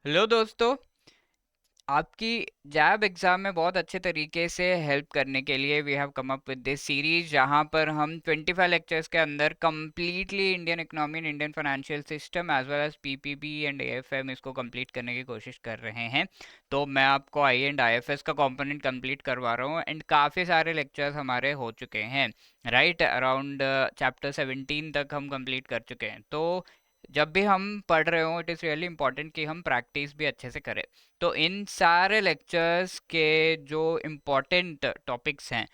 Hello दोस्तों। आपकी जैब exam में बहुत अच्छे तरीके से हेल्प करने के लिए we have come up with this series जहां पर हम 25 लेक्चर्स के अंदर completely Indian economy and Indian financial system as well as PPB and AFM इसको कंप्लीट करने की कोशिश कर रहे हैं। तो मैं आपको आई एंड आईएफएस का कंपोनेंट कंप्लीट करवा रहा हूँ एंड काफ़ी सारे लेक्चर्स हमारे हो चुके हैं। राइट अराउंड चैप्टर 17 तक हम कंप्लीट कर चुके हैं। तो जब भी हम पढ़ रहे हो इट इज़ रियली इंपॉर्टेंट कि हम प्रैक्टिस भी अच्छे से करें। तो इन सारे लेक्चर्स के जो इम्पोर्टेंट टॉपिक्स हैं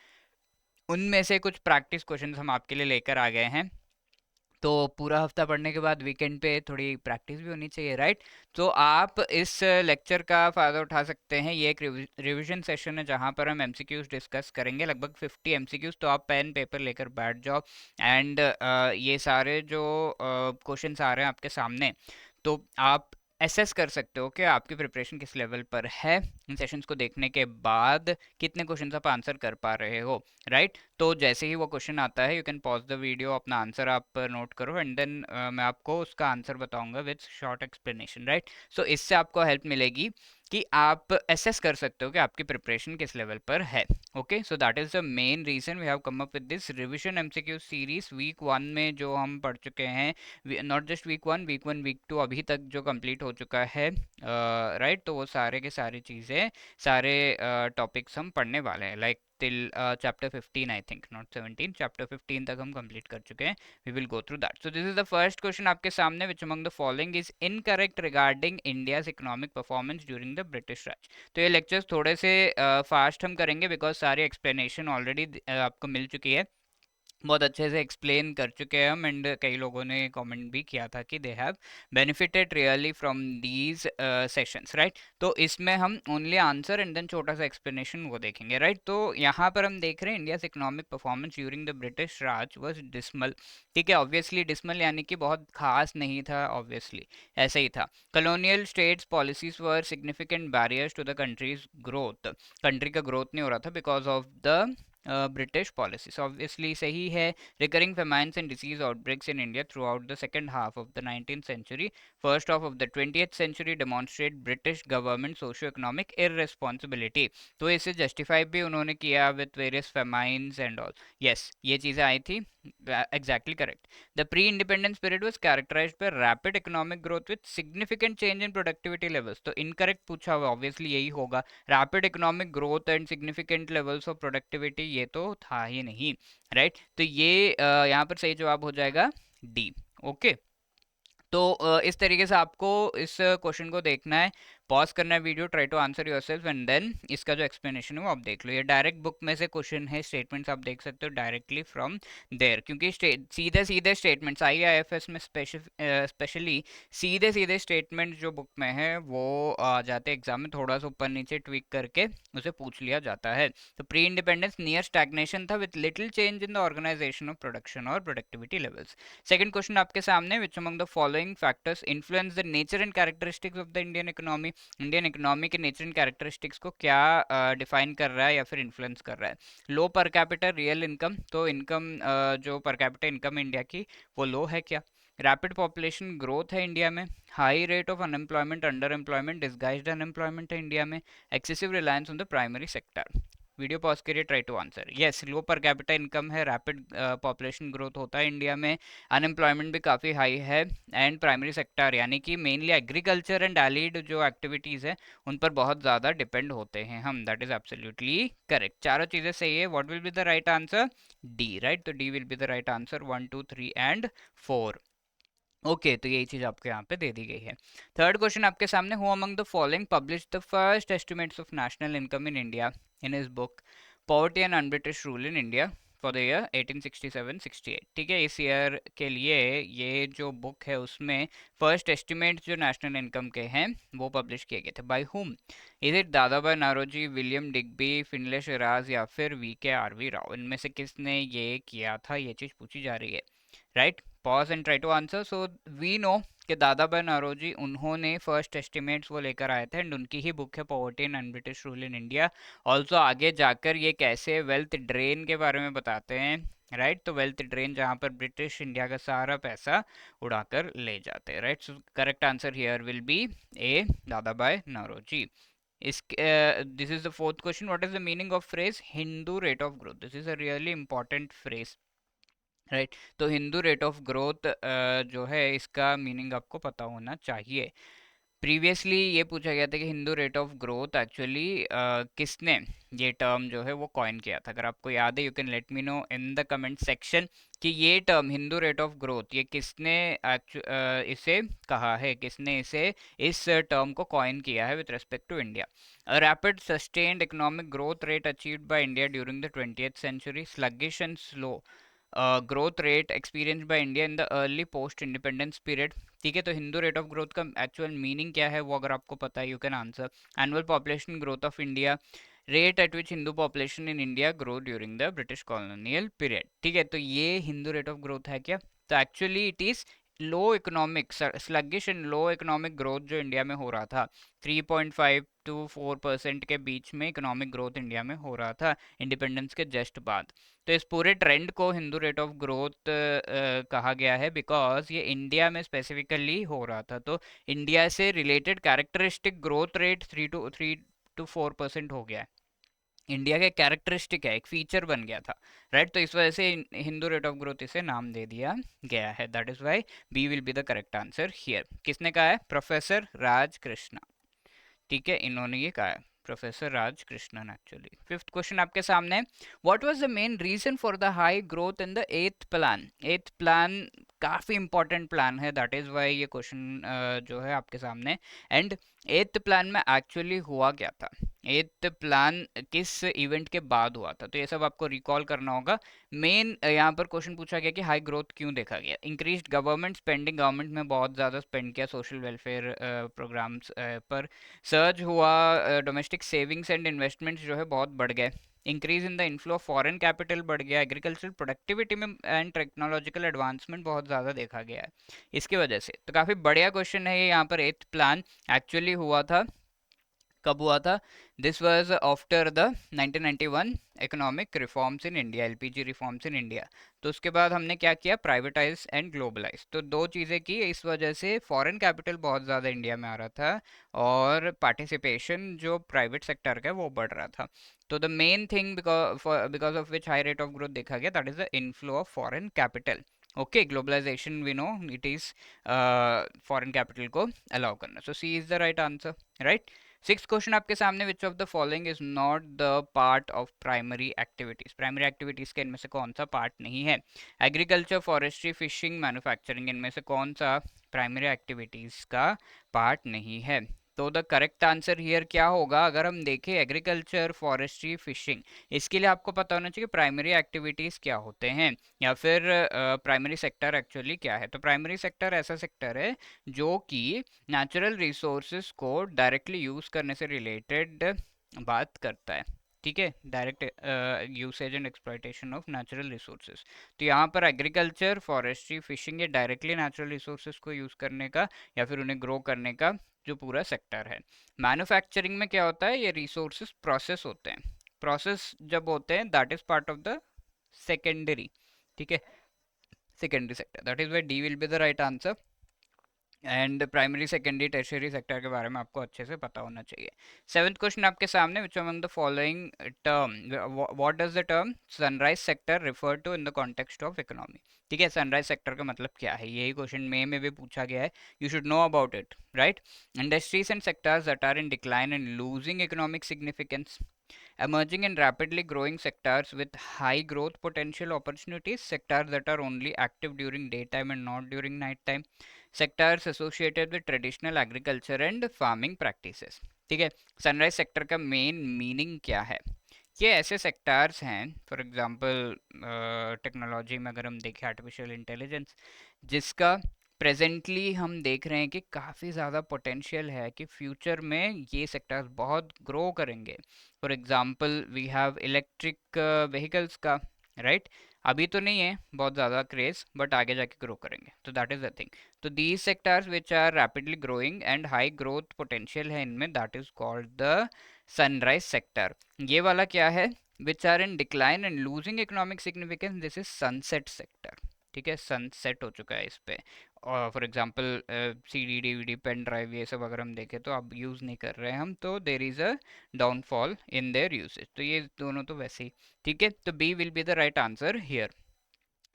उनमें से कुछ प्रैक्टिस क्वेश्चंस हम आपके लिए लेकर आ गए हैं। तो पूरा हफ्ता पढ़ने के बाद वीकेंड पे थोड़ी प्रैक्टिस भी होनी चाहिए, राइट। तो आप इस लेक्चर का फ़ायदा उठा सकते हैं। ये एक रिवीजन सेशन है जहाँ पर हम एमसीक्यूज डिस्कस करेंगे, लगभग 50 एमसीक्यूज। तो आप पेन पेपर लेकर बैठ जाओ एंड ये सारे जो क्वेश्चंस आ रहे हैं आपके सामने, तो आप एसेस कर सकते हो कि आपकी प्रिपरेशन किस लेवल पर है इन सेशंस को देखने के बाद, कितने क्वेश्चंस आप आंसर कर पा रहे हो, राइट। तो जैसे ही वो क्वेश्चन आता है you can pause the video, अपना आंसर आप नोट करो एंड देन मैं आपको उसका आंसर बताऊंगा विद शॉर्ट एक्सप्लेनेशन, राइट। सो इससे आपको हेल्प मिलेगी कि आप एसेस कर सकते हो कि आपकी प्रिपरेशन किस लेवल पर है। Okay, so that is the main reason we have come up with this revision MCQ series. Week 1 में जो हम पढ़ चुके हैं, नॉट जस्ट वीक 1 वीक 2 अभी तक जो कंप्लीट हो चुका है, राइट। तो वो सारे के सारी चीज़ें, सारे टॉपिक्स हम पढ़ने वाले हैं, like till chapter 15, I think not 17, chapter 15 तक हम कंप्लीट कर चुके हैं। We will go through that. So this is the first question आपके सामने, which among the following is incorrect regarding India's economic performance during the British Raj. तो ये lectures थोड़े से फास्ट हम करेंगे बिकॉज सारी एक्सप्लेनेशन ऑलरेडी आपको मिल चुकी है, बहुत अच्छे से एक्सप्लेन कर चुके हैं हम। एंड कई लोगों ने कमेंट भी किया था कि they have benefited really from these sessions, right. तो इसमें हम ओनली आंसर एंड देन छोटा सा एक्सप्लेनेशन वो देखेंगे, राइट। तो यहाँ पर हम देख रहे हैं India's economic performance during the British Raj was dismal. ठीक है, ऑब्वियसली डिसमल यानी कि बहुत खास नहीं था, ऑब्वियसली ऐसे ही था। Colonial states policies were significant barriers to the country's growth. Country का ग्रोथ नहीं हो रहा था because of the British policies, obviously सही है। Recurring famines and disease outbreaks in India throughout the second half of the 19th century, first half of the 20th century demonstrate British government socio economic irresponsibility. तो इसे justify भी उन्होंने किया with various famines and all. Yes, ये चीज़ें आई थी, exactly correct. The pre-independence period was characterized by rapid economic growth with significant change in productivity levels. तो incorrect पूछा हुआ, obviously यही होगा। Rapid economic growth and significant levels of productivity, ये तो था ही नहीं, राइट। तो ये यहाँ पर सही जवाब हो जाएगा डी। ओके, तो इस तरीके से आपको इस क्वेश्चन को देखना है, पॉज करना है video, try to answer yourself and then इसका जो एक्सप्लेनेशन है वो आप देख लो। ये डायरेक्ट बुक में से क्वेश्चन है, स्टेटमेंट्स आप देख सकते हो डायरेक्टली फ्रॉम देयर, क्योंकि सीधे सीधे स्टेटमेंट्स आईआईएफएस में स्पेशली सीधे सीधे स्टेटमेंट जो बुक में है वो आ जाते हैं एग्जाम में, थोड़ा सा ऊपर नीचे ट्विक करके उसे पूछ लिया जाता है। तो प्री इंडिपेंडेंस नियर स्टैग्नेशन था with little change in the organisation of production और प्रोडक्टिविटी लेवल्स। सेकंड क्वेश्चन आपके सामने, which among the following factors influence the nature and characteristics of the Indian economy. Indian economy के nature and characteristics को क्या define कर रहा है या फिर इन्फ्लुएंस कर रहा है। लो पर कैपिटा रियल इनकम, तो इनकम जो पर कैपिटा इनकम इंडिया की वो लो है क्या। रैपिड पॉपुलेशन ग्रोथ है इंडिया में। High rate of unemployment, under employment, disguised unemployment है इंडिया में। Excessive reliance on the primary sector. Video pause करिए, try to answer. Yes, low per capita income है, रैपिड पॉपुलेशन ग्रोथ होता है India में, unemployment भी काफ़ी हाई है, एंड प्राइमरी सेक्टर यानी कि मेनली एग्रीकल्चर एंड एलिड जो एक्टिविटीज़ है उन पर बहुत ज़्यादा डिपेंड होते हैं हम। दैट इज एब्सोल्युटली करेक्ट, चारों चीज़ें सही है। What will be the right answer, D, right. तो D will be the right answer, 1 2 3 and 4। Okay, तो यही चीज आपको यहाँ पे दे दी गई है। थर्ड क्वेश्चन आपके सामने, who among the following publish the first estimates of national income in India in his book poverty and un-British rule in India for the year 1867-68। ठीक है, इस ईयर के लिए ये जो बुक है उसमें फर्स्ट एस्टिमेट जो नेशनल इनकम के हैं वो पब्लिश किए गए थे। By whom, is it Dadabhai Naoroji, William Digby, Findlay Shirras या फिर वी के आर वी राव। इनमें से किसने ये किया था, ये चीज पूछी जा रही है, right. Pause and try to answer. So we know कि दादा भाई नौरोजी उन्होंने फर्स्ट एस्टिमेट्स वो लेकर आए थे, एंड उनकी ही बुक है poverty and British rule in India. Also आगे जाकर ये कैसे वेल्थ ड्रेन के बारे में बताते हैं, राइट। तो वेल्थ ड्रेन जहाँ पर ब्रिटिश इंडिया का सारा पैसा उड़ाकर ले जाते हैं, right. So correct answer here will be A, Dadabhai Naoroji. इस this is the fourth question, what is the meaning of phrase Hindu rate of growth? This is a really important phrase, right. तो Hindu rate of growth जो है इसका meaning आपको पता होना चाहिए। Previously ये पूछा गया था कि Hindu rate of growth actually किसने ये टर्म जो है वो कॉइन किया था। अगर आपको याद है you can let me know in the comment section कि ये term Hindu rate of growth ये किसने इसे कहा है, किसने इसे इस टर्म को कॉइन किया है with respect to India. A rapid sustained economic growth rate achieved by India during the 20th century, sluggish and slow growth rate experienced by India in the early post independence period। ठीक है, तो Hindu rate of growth का actual meaning क्या है वो अगर आपको पता है you can answer. Annual population growth of India, rate at which Hindu population in India grow during the British colonial period. ठीक है, तो ये हिंदू रेट ऑफ ग्रोथ है क्या? तो actually it is low economic sluggish and low economic growth जो India में हो रहा था, 3.5 to 4% के बीच में इकोनॉमिक ग्रोथ इंडिया में हो रहा था इंडिपेंडेंस के जस्ट बाद। तो इस पूरे ट्रेंड को हिंदू रेट ऑफ ग्रोथ कहा गया है बिकॉज ये इंडिया में स्पेसिफिकली हो रहा था। तो इंडिया से related characteristic growth rate 3 to 4% हो गया है, इंडिया का कैरेक्टरिस्टिक है, एक फीचर बन गया था, राइट। तो इस वजह से हिंदू रेट ऑफ ग्रोथ इसे नाम दे दिया गया है। That is why B will B the correct answer here. किसने कहा है? प्रोफेसर राज कृष्णा, ठीक है, इन्होंने ये कहा है, professor Raj Krishnan actually. Fifth question आपके सामने, what was the main reason for the high growth in the eighth plan? Eighth plan काफी इंपॉर्टेंट प्लान है, दैट इज वाई ये क्वेश्चन जो है आपके सामने। एंड एथ प्लान में एक्चुअली हुआ क्या था, एथ प्लान किस इवेंट के बाद हुआ था, तो ये सब आपको रिकॉल करना होगा। मेन यहाँ पर क्वेश्चन पूछा गया कि हाई ग्रोथ क्यों देखा गया? इंक्रीज गवर्नमेंट स्पेंडिंग, गवर्नमेंट में बहुत ज़्यादा स्पेंड किया सोशल वेलफेयर प्रोग्राम्स पर, सर्ज हुआ, डोमेस्टिक सेविंग्स एंड इन्वेस्टमेंट्स जो है बहुत बढ़ गए, increase in the inflow of foreign capital बढ़ गया, एग्रीकल्चरल प्रोडक्टिविटी में एंड टेक्नोलॉजिकल एडवांसमेंट बहुत ज़्यादा देखा गया है इसकी वजह से। तो काफ़ी बढ़िया क्वेश्चन है ये। यहाँ पर एथ प्लान एक्चुअली हुआ था, कब हुआ था? This was after the 1991 economic reforms in India, LPG reforms in India. तो उसके बाद हमने क्या किया? प्राइवेटाइज एंड ग्लोबलाइज, तो दो चीज़ें की। इस वजह से फॉरेन कैपिटल बहुत ज़्यादा इंडिया में आ रहा था और पार्टिसिपेशन जो प्राइवेट सेक्टर का है वो बढ़ रहा था। तो the main thing because of which high rate of growth देखा गया, that is the inflow of foreign capital. Okay, globalization we know it is foreign capital को अलाउ करना। So C is the right answer, right. Six question आपके सामने, which of the following is not the part of primary activities? Primary activities के इनमें से कौन सा part नहीं है? एग्रीकल्चर, फॉरेस्ट्री, फिशिंग, मैन्युफैक्चरिंग, इनमें से कौन सा प्राइमरी एक्टिविटीज का पार्ट नहीं है? तो द करेक्ट आंसर हियर क्या होगा? अगर हम देखें एग्रीकल्चर, फॉरेस्ट्री, फिशिंग, इसके लिए आपको पता होना चाहिए प्राइमरी एक्टिविटीज क्या होते हैं या फिर प्राइमरी सेक्टर एक्चुअली क्या है। तो प्राइमरी सेक्टर ऐसा सेक्टर है जो कि नेचुरल रिसोर्सेज को डायरेक्टली यूज करने से रिलेटेड बात करता है, ठीक है, direct usage and exploitation of natural resources. तो यहाँ पर एग्रीकल्चर, फॉरेस्ट्री, फिशिंग ये डायरेक्टली नेचुरल रिसोर्सेज को यूज करने का या फिर उन्हें ग्रो करने का जो पूरा सेक्टर है। मैन्युफैक्चरिंग में क्या होता है? ये रिसोर्सेज प्रोसेस होते हैं, प्रोसेस जब होते हैं that is part of the secondary, ठीक है, secondary sector. That is why D will be the right answer. And primary, secondary, tertiary sector के बारे में आपको अच्छे से पता होना चाहिए। सेवंथ क्वेश्चन आपके सामने, which among the following term, what does the term sunrise sector refer to in the context of economy? ठीक है, सनराइज सेक्टर का मतलब क्या है? यही क्वेश्चन में भी पूछा गया है, you should know about it, right. Industries and sectors that are in decline and losing economic significance, emerging and rapidly growing sectors with high growth potential opportunities, sectors that are only active during daytime and not during nighttime, sectors associated with traditional agriculture and farming practices। ठीक है, sunrise sector का main meaning क्या है? ये ऐसे sectors हैं, for example technology में अगर हम देखें आर्टिफिशियल इंटेलिजेंस, जिसका प्रेजेंटली हम देख रहे हैं कि काफ़ी ज़्यादा पोटेंशियल है कि फ्यूचर में ये सेक्टर्स बहुत ग्रो करेंगे। For example we have electric vehicles का, राइट, अभी तो नहीं है बहुत ज़्यादा क्रेज, बट आगे जाके ग्रो करेंगे, तो दैट इज़ द थिंग। तो these sectors which are rapidly growing and high growth potential है इनमें, that is called the sunrise sector. ये वाला क्या है, which are in decline and losing economic significance, this is sunset sector. ठीक है, sunset हो चुका है इस पे। और for example C D D V D pen drive ये सब अगर हम देखें तो अब यूज़ नहीं कर रहे हैं हम, तो there is a downfall in their usage. तो ये दोनों तो वैसे ही ठीक है, तो B will be the right answer here.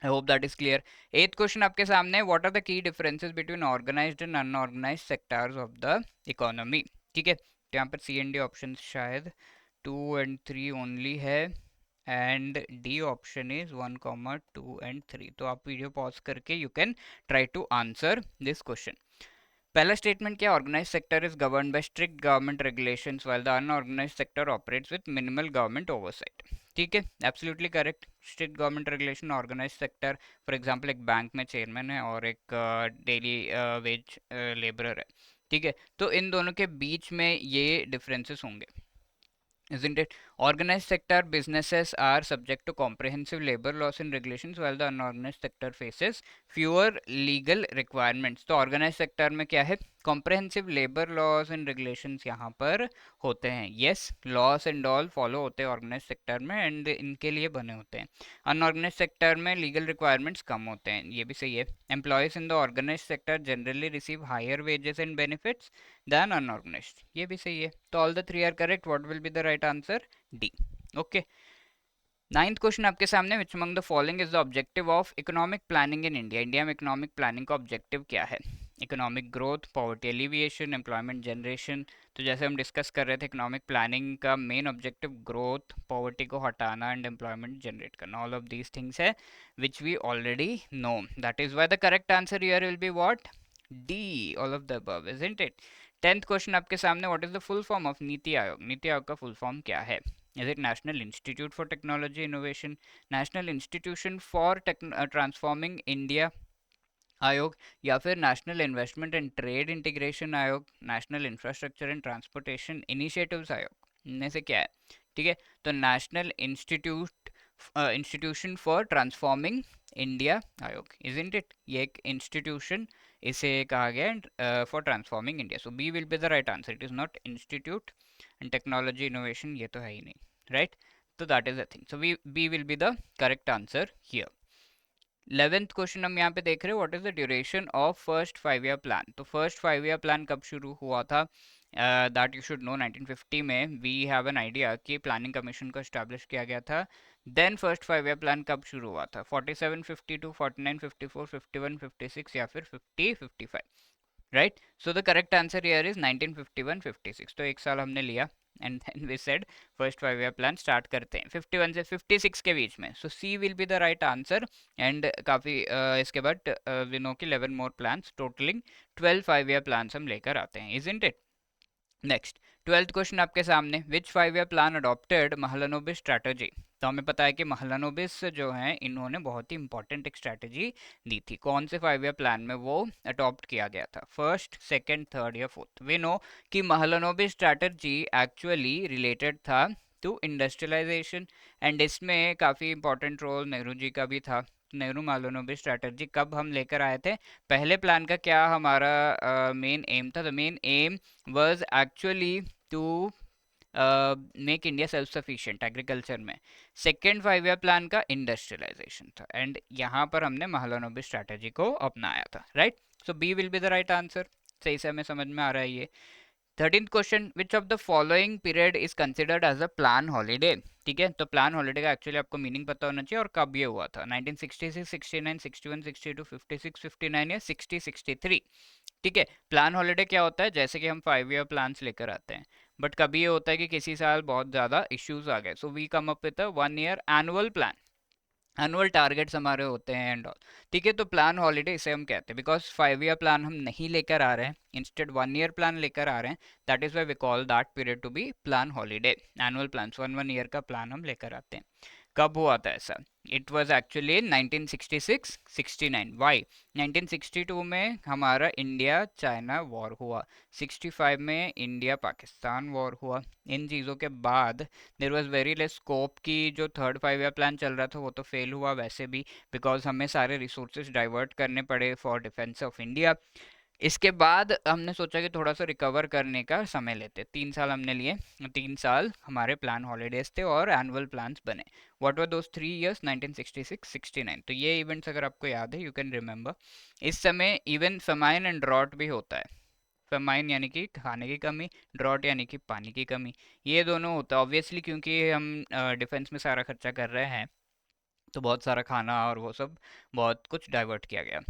I hope that is clear. Eighth question आपके सामने, what are the key differences between organised and unorganised sectors of the economy. ठीक है, तो यहाँ पर सी एंड डी ऑप्शन शायद 2 and 3 ओनली है, and D option is 1, 2 and 3। तो आप वीडियो पॉज करके you can try to answer this question. पहला स्टेटमेंट क्या, organise sector is govern by strict government regulations while the unorganise sector operates with minimal government oversight. ठीक है, absolutely correct. Strict government regulation, organise sector, for example एक bank में chairman है और एक daily veg labourer है। ठीक है, तो इन दोनों के बीच में ये डिफरेंसेस होंगे, isn't it? Organized sector businesses are subject to comprehensive labor laws and regulations while the unorganized sector faces fewer legal requirements। तो organized sector में क्या है, comprehensive labor laws and regulations यहाँ पर होते हैं। yes, laws and all follow होते हैं organized sector में, and इनके लिए बने होते हैं। unorganized sector में legal requirements कम होते हैं, ये भी सही है। employees in the organized sector generally receive higher wages and benefits than unorganized, ये भी सही है। तो all the three are correct, what will be the right answer, D। okay, ninth question आपके सामने, which among the following is the objective of economic planning in India. India में economic planning का objective क्या है, economic growth, poverty alleviation, employment generation. तो जैसे हम discuss कर रहे थे, इकोनॉमिक प्लानिंग का मेन ऑब्जेक्टिव ग्रोथ, पॉवर्टी को हटाना एंड एम्प्लॉयमेंट जनरेट करना, ऑल ऑफ दीज थिंग्स है which we already know. That is why the correct answer here will be what, D, all of the above, isn't it. Tenth question आपके सामने, what is the full form of NITI Aayog. NITI Aayog का full form क्या है, is it National Institute for Technology Innovation, National Institution for Transforming India आयोग, या फिर national investment and trade integration आयोग, national infrastructure and transportation initiatives आयोग, इनमें से क्या है। ठीक है, तो national institution for transforming India आयोग, इजंट इट, ये एक इंस्टीट्यूशन इसे कहा गया for transforming India. So B will be the right answer, it is not institute and technology innovation, ये तो है ही नहीं, राइट। तो that is the thing, so B will B the correct answer here. 11th question हम यहाँ पे देख रहे हैं, what is the duration of first 5 year plan. तो फर्स्ट 5 ईयर प्लान कब शुरू हुआ था, दैट यू शुड नो। 1950 में वी हैव एन आइडिया कि प्लानिंग कमीशन को एस्टैब्लिश किया गया था। देन फर्स्ट 5 ईयर प्लान कब शुरू हुआ था, 47, 52, 49, 54, 51, 56 या फिर 50, 55, right. So the correct answer here is 1951, 56। तो एक साल हमने लिया and then we said first 5 year plan start करते हैं 51 से 56 के बीच में। सो सी will be the right answer. And काफ़ी इसके बाद वी नो कि 11 more plans, totalling 12 5 year plans हम लेकर आते हैं, isn't it. Next 12th question आपके सामने, विच 5 year plan adopted Mahalanobis strategy. तो हमें पता है कि महलानोबिस जो हैं इन्होंने बहुत ही इंपॉर्टेंट एक स्ट्रैटेजी दी थी। कौन से 5 ईयर प्लान में वो अडॉप्ट किया गया था, फर्स्ट, सेकंड, थर्ड या फोर्थ। वी नो कि महलानोबिस स्ट्रैटेजी एक्चुअली रिलेटेड था टू इंडस्ट्रियलाइजेशन, एंड इसमें काफ़ी इंपॉर्टेंट रोल नेहरू जी का भी था। नेहरू महलानोबिस स्ट्रैटेजी कब हम लेकर आए थे, पहले प्लान का क्या हमारा मेन एम था, the main aim was actually to make India self sufficient agriculture में। सेकेंड 5 ईयर प्लान का इंडस्ट्रियलाइजेशन था, एंड यहाँ पर हमने महलानोबिस स्ट्रैटेजी को अपनाया था, right. So B will be the right answer. सही से हमें समझ में आ रहा है ये। 13th question, which of the following period is considered as a plan holiday. ठीक है, तो प्लान हॉलीडे का एक्चुअली आपको मीनिंग पता होना चाहिए और कब ये हुआ था, 1966, 69, 61, 62, 56, 59 या 60, 63। ठीक है, प्लान हॉलीडे क्या होता है, जैसे कि हम 5 ईयर प्लान्स लेकर आते हैं, बट कभी ये होता है कि किसी साल बहुत ज़्यादा इश्यूज आ गए, so we come up with a 1 year annual plan, annual targets हमारे होते हैं एंड ऑल। ठीक है, तो प्लान हॉलीडे इसे हम कहते हैं, बिकॉज 5 ईयर प्लान हम नहीं लेकर आ रहे हैं, इंस्टेड 1 ईयर प्लान लेकर आ रहे हैं, that is why we call that period to be plan holiday. Annual plan 1 1 year का प्लान हम लेकर आते हैं। कब हुआ था ऐसा? It was actually 1966-69। वाई? 1962 में हमारा इंडिया चाइना वॉर हुआ, 65 में इंडिया पाकिस्तान वॉर हुआ। इन चीज़ों के बाद there was very less scope की जो थर्ड 5 ईयर प्लान चल रहा था वो तो फेल हुआ वैसे भी, बिकॉज हमें सारे रिसोर्सेज डाइवर्ट करने पड़े फॉर डिफेंस ऑफ इंडिया। इसके बाद हमने सोचा कि थोड़ा सा रिकवर करने का समय लेते, 3 साल हमने लिए। 3 साल हमारे प्लान हॉलीडेज थे और एनुअल प्लान्स बने। What were those 3 years? 1966-69। तो ये इवेंट्स अगर आपको याद है, यू कैन रिमेंबर। इस समय इवन फेमाइन एंड ड्रॉट भी होता है। फेमाइन यानी कि खाने की कमी, ड्रॉट यानी कि पानी की कमी। ये दोनों होता है ऑब्वियसली, क्योंकि हम डिफेंस में सारा खर्चा कर रहे हैं, तो बहुत सारा खाना और वो सब बहुत कुछ डाइवर्ट किया गया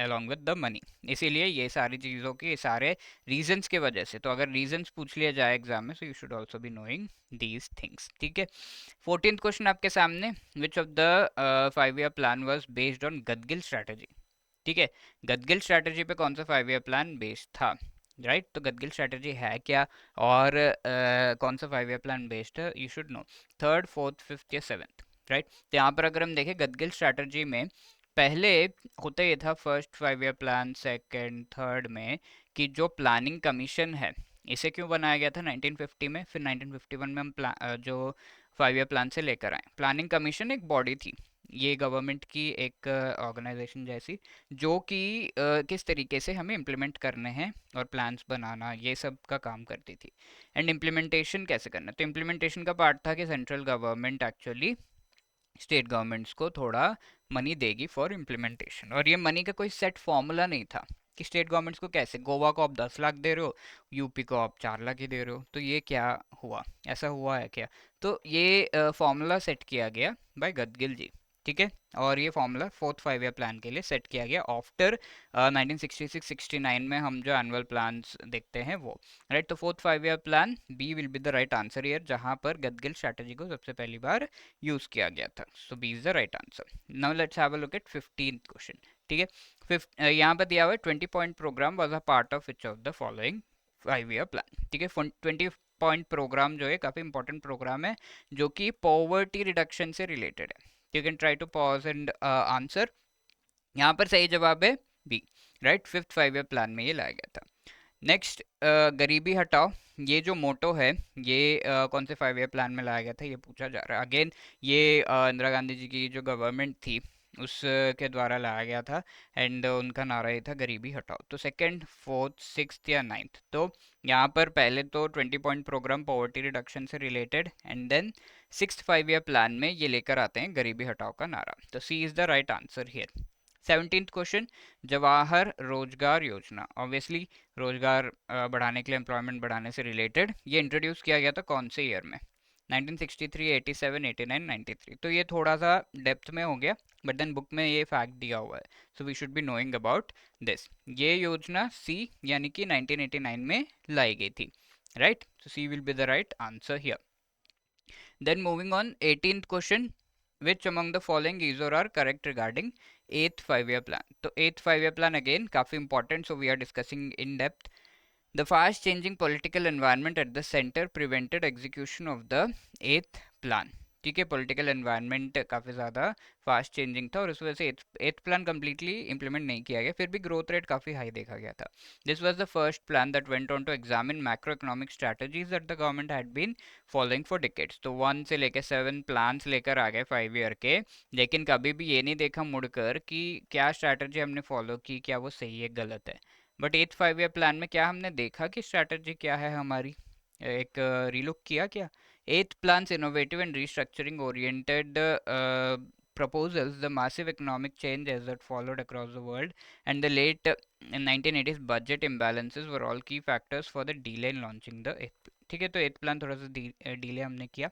अलॉन्ग विद द मनी। इसीलिए ये सारी चीज़ों के सारे रीजंस के वजह से, तो अगर रीजंस पूछ लिया जाए एग्जाम में, so you should also be knowing these things. ठीक है। 14th क्वेश्चन आपके सामने, which of the 5 year plan was based on Gadgil strategy? ठीक है, गदगिल स्ट्रैटेजी पे कौन सा 5 ईयर प्लान बेस्ड था? राइट, तो गदगिल स्ट्रैटेजी है क्या, और कौन सा 5 ईयर प्लान बेस्ड है, you should know. Third, fourth, fifth या सेवेंथ? राइट, तो यहाँ पर अगर हम देखें गदगिल स्ट्रैटेजी में, पहले होता ये था first 5 year plan, second, third में, कि जो प्लानिंग कमीशन है, इसे क्यों बनाया गया था 1950 में, फिर 1951 में हम जो 5 ईयर प्लान से लेकर आए। प्लानिंग कमीशन एक बॉडी थी, ये गवर्नमेंट की एक ऑर्गेनाइजेशन जैसी, जो कि किस तरीके से हमें इम्प्लीमेंट करने हैं और प्लान्स बनाना ये सब का काम करती थी। एंड इम्प्लीमेंटेशन कैसे करना, तो इम्प्लीमेंटेशन का पार्ट था कि central government actually state governments को थोड़ा मनी देगी फॉर इम्प्लीमेंटेशन, और ये मनी का कोई सेट फॉर्मूला नहीं था कि स्टेट गवर्नमेंट्स को कैसे, गोवा को आप 10 लाख दे रहे हो, यूपी को आप 4 लाख ही दे रहे हो, तो ये क्या हुआ, ऐसा हुआ है क्या? तो ये फॉर्मूला सेट किया गया बाय गदगिल जी। ठीक है, और ये फॉर्मूला फोर्थ 5 ईयर प्लान के लिए सेट किया गया आफ्टर 1966-69 में हम जो एनुअल प्लान्स देखते हैं वो। राइट, तो fourth 5 year plan B will be the right answer year, जहां पर गदगिल स्ट्रैटेजी को सबसे पहली बार यूज किया गया था। So B is the right answer. Now let's have a look at 15th question. ठीक है, फिफ्थ यहाँ पर दिया हुआ है 20 point programme was a part of which of the following 5 year plan? ठीक है, 20 पॉइंट प्रोग्राम जो है काफी इंपॉर्टेंट प्रोग्राम है, जो कि पॉवर्टी रिडक्शन से रिलेटेड है। You can try to pause and answer. यहाँ पर सही जवाब है B. Right, fifth 5 year plan में ये लाया गया था। नेक्स्ट, गरीबी हटाओ, ये जो मोटो है, ये कौन से 5 ईयर प्लान में लाया गया था, ये पूछा जा रहा है। अगेन ये इंदिरा गांधी जी की जो गवर्नमेंट थी उस के द्वारा लाया गया था, एंड उनका नारा ये था गरीबी हटाओ। तो सेकंड, फोर्थ, सिक्स्थ या नाइन्थ? तो यहाँ पर पहले तो 20 पॉइंट प्रोग्राम पॉवर्टी रिडक्शन से related, and then sixth 5 year plan में ये लेकर आते हैं गरीबी हटाओ का नारा, तो C is the right answer here. 17th question, Jawahar Rozgar Yojana, obviously रोजगार बढ़ाने के लिए, एम्प्लॉयमेंट बढ़ाने से रिलेटेड, ये इंट्रोड्यूस किया गया था कौन से ईयर में? 1963, 87, 89, 93? तो ये थोड़ा सा डेप्थ में हो गया, बट देन बुक में ये फैक्ट दिया हुआ है, so we should be knowing about this. ये योजना सी यानी कि 1989 में लाई गई थी। Right, so C will be the right answer here. Then moving on, 18th question, which among the following is or are correct regarding 8th 5 year plan? तो 8th 5 year plan again काफी important, so we are discussing in depth. The fast changing political environment at the center prevented execution of the 8th plan. ठीक है, political environment काफ़ी ज़्यादा fast changing था और उस वजह से एथ प्लान कम्प्लीटली इंप्लीमेंट नहीं किया गया, फिर भी ग्रोथ रेट काफ़ी हाई देखा गया था। This was the first plan that went on to examine macro economic strategies that the government had been following for decades. तो 1 से लेकर 7 प्लान्स लेकर आ गए 5 ईयर के, लेकिन कभी भी ये नहीं देखा मुड़कर कि क्या स्ट्रैटेजी हमने फॉलो की, क्या वो सही है गलत है। बट एथ 5 ईयर प्लान में क्या हमने देखा कि स्ट्रैटेजी क्या है हमारी, एक रीलुक किया क्या? एथ plans innovative and restructuring oriented proposals the massive economic changes that followed across the world and the late 1980s budget imbalances were all key factors for the delay in launching the eighth। ठीक है, तो एथ plan थोड़ा सा delay हमने किया।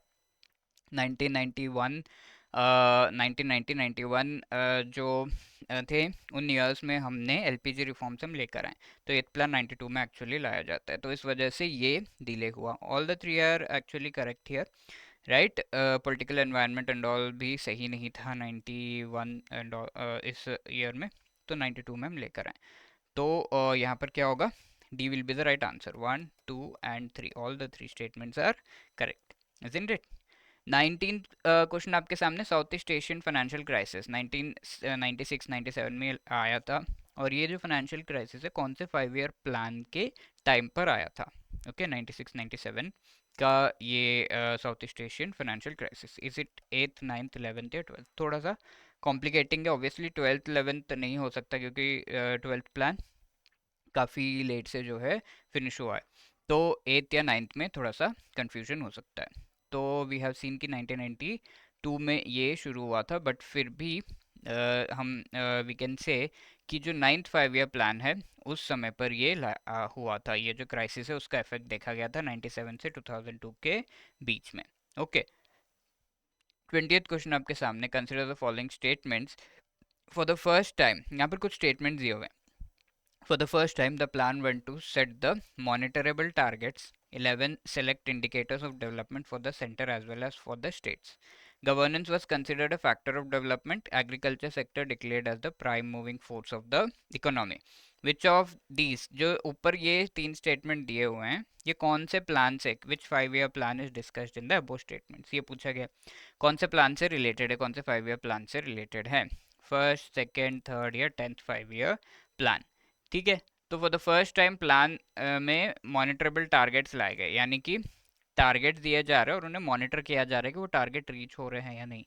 1991 1991 जो थे उन ईयर्स में हमने एलपीजी रिफॉर्म्स हम लेकर आए, तो एथ प्लान 92 में एक्चुअली लाया जाता है, तो इस वजह से ये डिले हुआ। All the three are actually correct here. Right, political environment and all भी सही नहीं था 91 एंड इस ईयर में, तो 92 में हम लेकर आए। तो यहाँ पर क्या होगा, D will be the right answer, 1, 2 and 3, all the three statements are correct, isn't it? 19th question आपके सामने, South East Asian financial crisis 1996-97 में आया था, और ये जो फाइनेंशियल क्राइसिस है कौन से 5 ईयर प्लान के टाइम पर आया था? ओके, 96-97 का ये south East Asian financial crisis. Is it 8th 9th 11th या 12th? थोड़ा सा कॉम्प्लिकेटिंग है ऑब्वियसली, 12th 11th नहीं हो सकता क्योंकि 12th प्लान काफ़ी लेट से जो है फिनिश हुआ है, तो 8th या 9th में थोड़ा सा कंफ्यूजन हो सकता है। तो वी हैव सीन कि 1992 में ये शुरू हुआ था, बट फिर भी हम वी कैन से कि जो 9th 5 ईयर प्लान है उस समय पर ये हुआ था, ये जो क्राइसिस है उसका इफेक्ट देखा गया था 97 से 2002 के बीच में। ओके, 20th क्वेश्चन आपके सामने, consider the following statements for the first time. यहाँ पर कुछ स्टेटमेंट्स दिए हुए हैं। For the first time, the plan went to set the monitorable targets, 11 select indicators of development for the center as well as for the states. Governance was considered a factor of development. Agriculture sector declared as the prime moving force of the economy. Which of these, जो ऊपर ये 3 statement दिए हुए हैं, ये कौन से plan से, विच 5 year plan is discussed in the above statements, ये पूछा गया कौन से प्लान से रिलेटेड है, कौन से 5 ईयर प्लान से रिलेटेड है? फर्स्ट, सेकेंड, थर्ड या 10th 5 ईयर प्लान। ठीक है, तो for the first time plan में मॉनिटरेबल टारगेट्स लाए गए, यानी कि टारगेट दिए जा रहे हैं और उन्हें मॉनिटर किया जा रहा है कि वो टारगेट रीच हो रहे हैं या नहीं।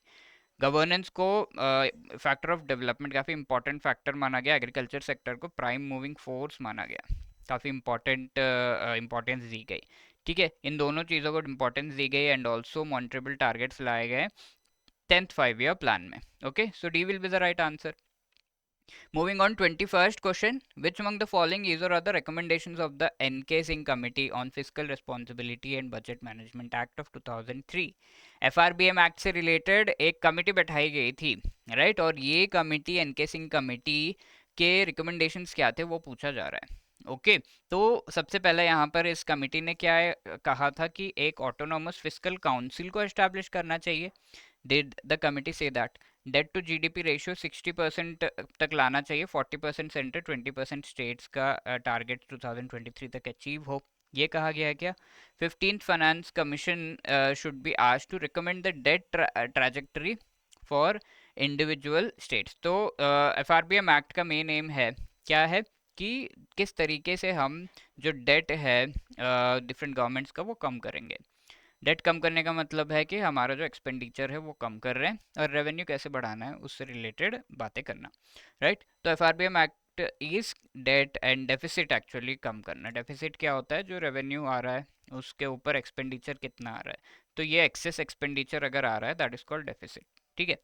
गवर्नेंस को फैक्टर ऑफ डेवलपमेंट, काफ़ी इंपॉर्टेंट फैक्टर माना गया, एग्रीकल्चर सेक्टर को प्राइम मूविंग फोर्स माना गया, काफ़ी इंपॉर्टेंट इंपॉर्टेंस दी गई। ठीक है, इन दोनों चीज़ों को इंपॉर्टेंस दी गई एंड ऑल्सो मॉनिटरेबल टारगेट्स लाए गए 10th 5 ईयर प्लान में। Okay, so D will be the right answer. Moving on, 21st question. Which among the following is or are the recommendations of the NK Singh Committee on Fiscal Responsibility and Budget Management Act of 2003? FRBM Act से related एक committee बैठाई गई थी, right, और ये committee N K Singh committee के recommendations क्या थे वो पूछा जा रहा है। ओके, तो सबसे पहले यहाँ पर इस कमिटी ने क्या कहा था कि एक ऑटोनोमस फिस्कल काउंसिल को एस्टैब्लिश करना चाहिए। Did the committee say that debt to GDP ratio 60% तक लाना चाहिए, 40% सेंटर 20% स्टेट्स का टारगेट 2023 तक अचीव हो, ये कहा गया है क्या? 15th finance commission should be asked to recommend the debt trajectory for individual states. तो एफआरबीएम एक्ट का मेन एम है क्या है कि किस तरीके से हम जो डेट है डिफरेंट गवर्नमेंट्स का वो कम करेंगे। डेट कम करने का मतलब है कि हमारा जो एक्सपेंडिचर है वो कम कर रहे हैं, और रेवेन्यू कैसे बढ़ाना है उससे रिलेटेड बातें करना, राइट। तो FRBM act is debt and deficit actually कम करना। डेफिसिट क्या होता है? जो रेवेन्यू आ रहा है उसके ऊपर एक्सपेंडिचर कितना आ रहा है, तो ये एक्सेस एक्सपेंडिचर अगर आ रहा है दैट इज कॉल्ड डेफिसिट। ठीक है,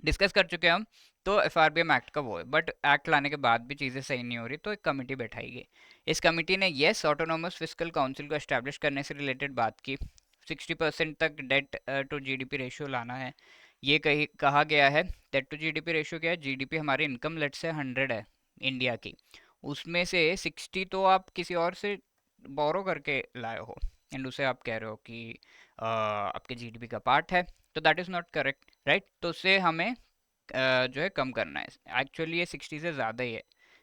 डिस्कस कर चुके हैं हम। तो एफआरबीएम एक्ट का वो है, बट एक्ट लाने के बाद भी चीज़ें सही नहीं हो रही, तो एक कमेटी बैठाई गई। इस कमेटी ने येस ऑटोनोमस फिस्कल काउंसिल को एस्टैब्लिश करने से रिलेटेड बात की, 60% तक डेट टू जीडीपी रेशियो लाना है, ये कहा गया है। डेट टू जीडीपी रेशियो क्या है? जीडीपी हमारी इनकम लेट से 100 है इंडिया की, उसमें से 60 तो आप किसी और से बोरो करके लाए हो एंड उसे आप कह रहे हो कि आपके जीडीपी का पार्ट है, तो that is not correct, right. तो उससे हमें जो है कम करना है, एक्चुअली ये 60 से ज़्यादा ही है,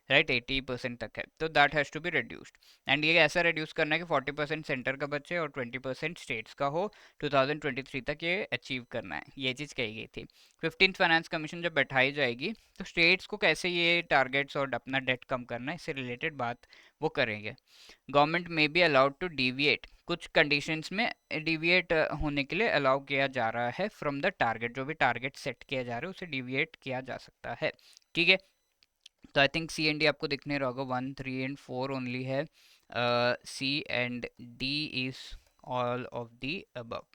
राइट, 80% तक है, तो that has to be reduced. And ये ऐसा रिड्यूस करना है कि 40% सेंटर का बचे और 20% स्टेट्स का हो, 2023 तक ये अचीव करना है, ये चीज़ कही गई थी। 15th फाइनेंस कमीशन जब बैठाई जाएगी तो स्टेट्स को कैसे ये टारगेट्स और अपना डेट कम करना है इससे रिलेटेड बात वो करेंगे। गवर्नमेंट में बी अलाउड टू डिविएट, कुछ कंडीशंस में डिविएट होने के लिए अलाउ किया जा रहा है फ्रॉम द टारगेट, जो भी टारगेट सेट किया जा रहा है उसे डिविएट किया जा सकता है। ठीक है, तो I think C and D आपको दिखने रहोगा, 1 3 एंड 4 ओनली है, C and D is all of the above.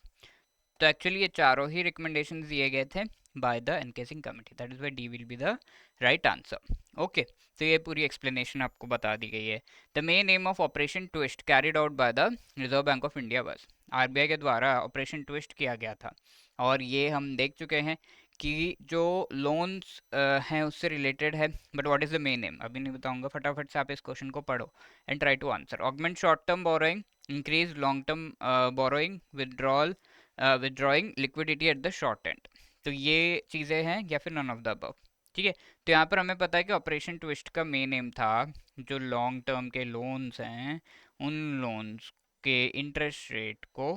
तो एक्चुअली ये चारों ही रिकमेंडेशंस दिए गए थे by the N K Singh committee, that is why D will be the right answer. Okay, तो ये पूरी एक्सप्लेनेशन आपको बता दी गई है। The main aim of operation twist carried out by the reserve bank of India was, RBI के द्वारा ऑपरेशन ट्विस्ट किया गया था, और ये हम देख चुके हैं कि जो लोन्स हैं उससे रिलेटेड है। But what is the main M अभी नहीं बताऊंगा, फटाफट से आप इस क्वेश्चन को पढ़ो and try to answer. Augment short term borrowing, increase long term borrowing, withdrawal withdrawing liquidity at the short end. तो ये चीज़ें हैं या फिर नन ऑफ द अबव। ठीक है, तो यहाँ पर हमें पता है कि ऑपरेशन ट्विस्ट का मेन एम था जो लॉन्ग टर्म के लोन्स हैं उन लोन्स के इंटरेस्ट रेट को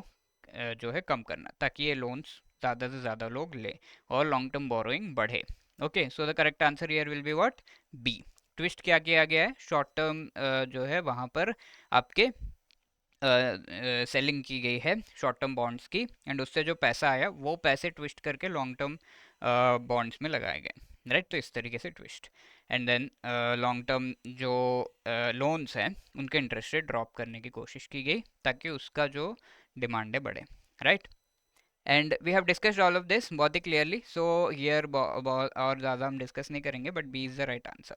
जो है कम करना, ताकि ये लोन्स ज़्यादा से ज़्यादा लोग ले और लॉन्ग टर्म बोरोइंग बढ़े। Okay, so the correct answer here will be what, B. Twist क्या किया गया है, शॉर्ट टर्म जो है वहाँ पर आपके सेलिंग की गई है शॉर्ट टर्म बॉन्ड्स की, एंड उससे जो पैसा आया वो पैसे ट्विस्ट करके लॉन्ग टर्म बॉन्ड्स में लगाए गए, राइट। तो इस तरीके से twist, and then long term जो लोन्स हैं उनके इंटरेस्ट रेट ड्रॉप करने की कोशिश की गई ताकि उसका जो डिमांड है बढ़े, right. And we have discussed all of this बहुत ही क्लियरली, सो हियर और ज़्यादा हम डिस्कस नहीं करेंगे, but B is the right answer.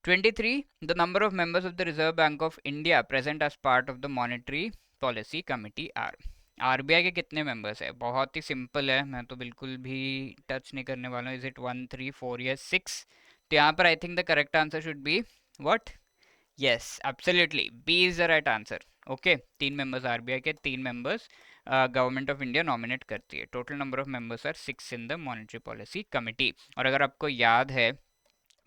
23. The number of members of the Reserve Bank of India present as part of the Monetary Policy Committee are. RBI के कितने members है, बहुत ही सिंपल है, मैं तो बिल्कुल भी टच नहीं करने वाला हूँ। इज इट 1, 3, 4 या 6? तो यहाँ पर I think the correct answer should be what, yes absolutely B is the right answer. Okay, 3 members RBI के, 3 members government of India nominate करती है। Total number of members are 6 in the monetary policy committee. और अगर आपको याद है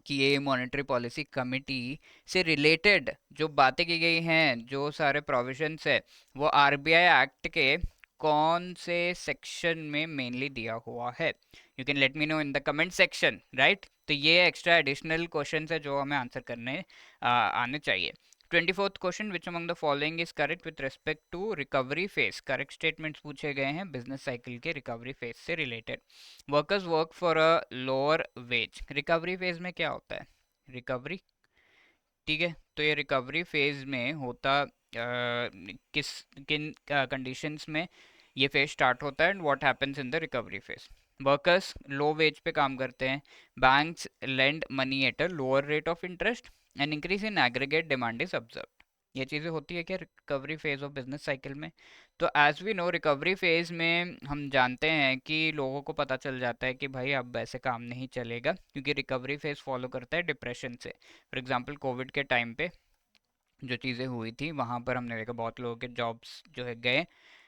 कि ये मॉनेटरी पॉलिसी कमिटी से रिलेटेड जो बातें की गई हैं, जो सारे प्रोविजंस है, वो आरबीआई एक्ट के कौन से सेक्शन में मेनली दिया हुआ है, you can let me know in the comment section, right. तो ये एक्स्ट्रा एडिशनल क्वेश्चन है जो हमें आंसर करने आने चाहिए। 24th question, which among the following is correct with respect to recovery phase. Correct statements पूछे गए हैं बिजनेस साइकिल के रिकवरी फेज से रिलेटेड। Workers work for a lower wage. Recovery phase में क्या होता है, रिकवरी, ठीक है। तो ये रिकवरी फेज में होता किस किन कंडीशंस में ये फेज स्टार्ट होता है, and what happens in the recovery phase. Workers low wage पे काम करते हैं, banks lend money at a lower rate of interest, and increase in aggregate demand is observe. ये चीज़ें होती है क्या recovery phase of business cycle में? तो as we know, recovery phase में हम जानते हैं कि लोगों को पता चल जाता है कि भाई अब ऐसे काम नहीं चलेगा, क्योंकि रिकवरी फेज फॉलो करता है डिप्रेशन से। फॉर एग्जांपल कोविड के टाइम पे जो चीज़ें हुई थी वहाँ पर हमने देखा बहुत लोगों के जॉब्स जो है गए,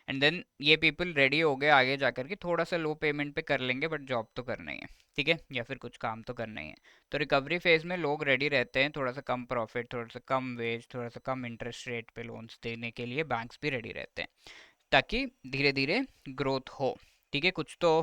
एंड देन ये पीपल रेडी हो गए आगे जाकर के थोड़ा सा लो पेमेंट पे कर लेंगे बट जॉब तो करना ही है, ठीक है, या फिर कुछ काम तो करना ही है। तो रिकवरी फेज में लोग रेडी रहते हैं, थोड़ा सा कम प्रॉफिट, थोड़ा सा कम वेज, थोड़ा सा कम इंटरेस्ट रेट पे लोन्स देने के लिए बैंक्स भी रेडी रहते हैं, ताकि धीरे धीरे ग्रोथ हो, ठीक है। कुछ तो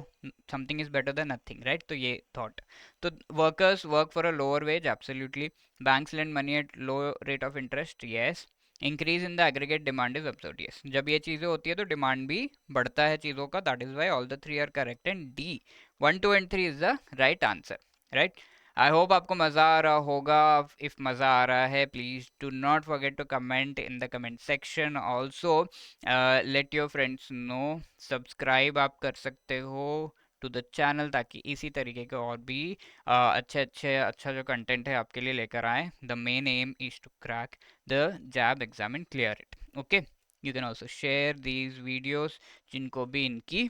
something is better than nothing, right. तो ये थॉट, तो workers work for a lower wage, absolutely. Banks lend money at low rate of interest, yes. Increase in the aggregate demand is observed, yes. जब ये चीज़ें होती है तो demand भी बढ़ता है चीज़ों का, that is why all the 3 are correct, and D 1, 2 and 3 is the right answer, right. I hope आपको मज़ा आ रहा होगा। इफ़ मज़ा आ रहा है, please do not forget to comment in the comment section. Also let your friends know, subscribe आप कर सकते हो टू द चैनल, ताकि इसी तरीके के और भी अच्छा जो कंटेंट है आपके लिए लेकर आए। The main aim is to crack the JAIIB exam and clear it, okay. You can also share these videos जिनको भी इनकी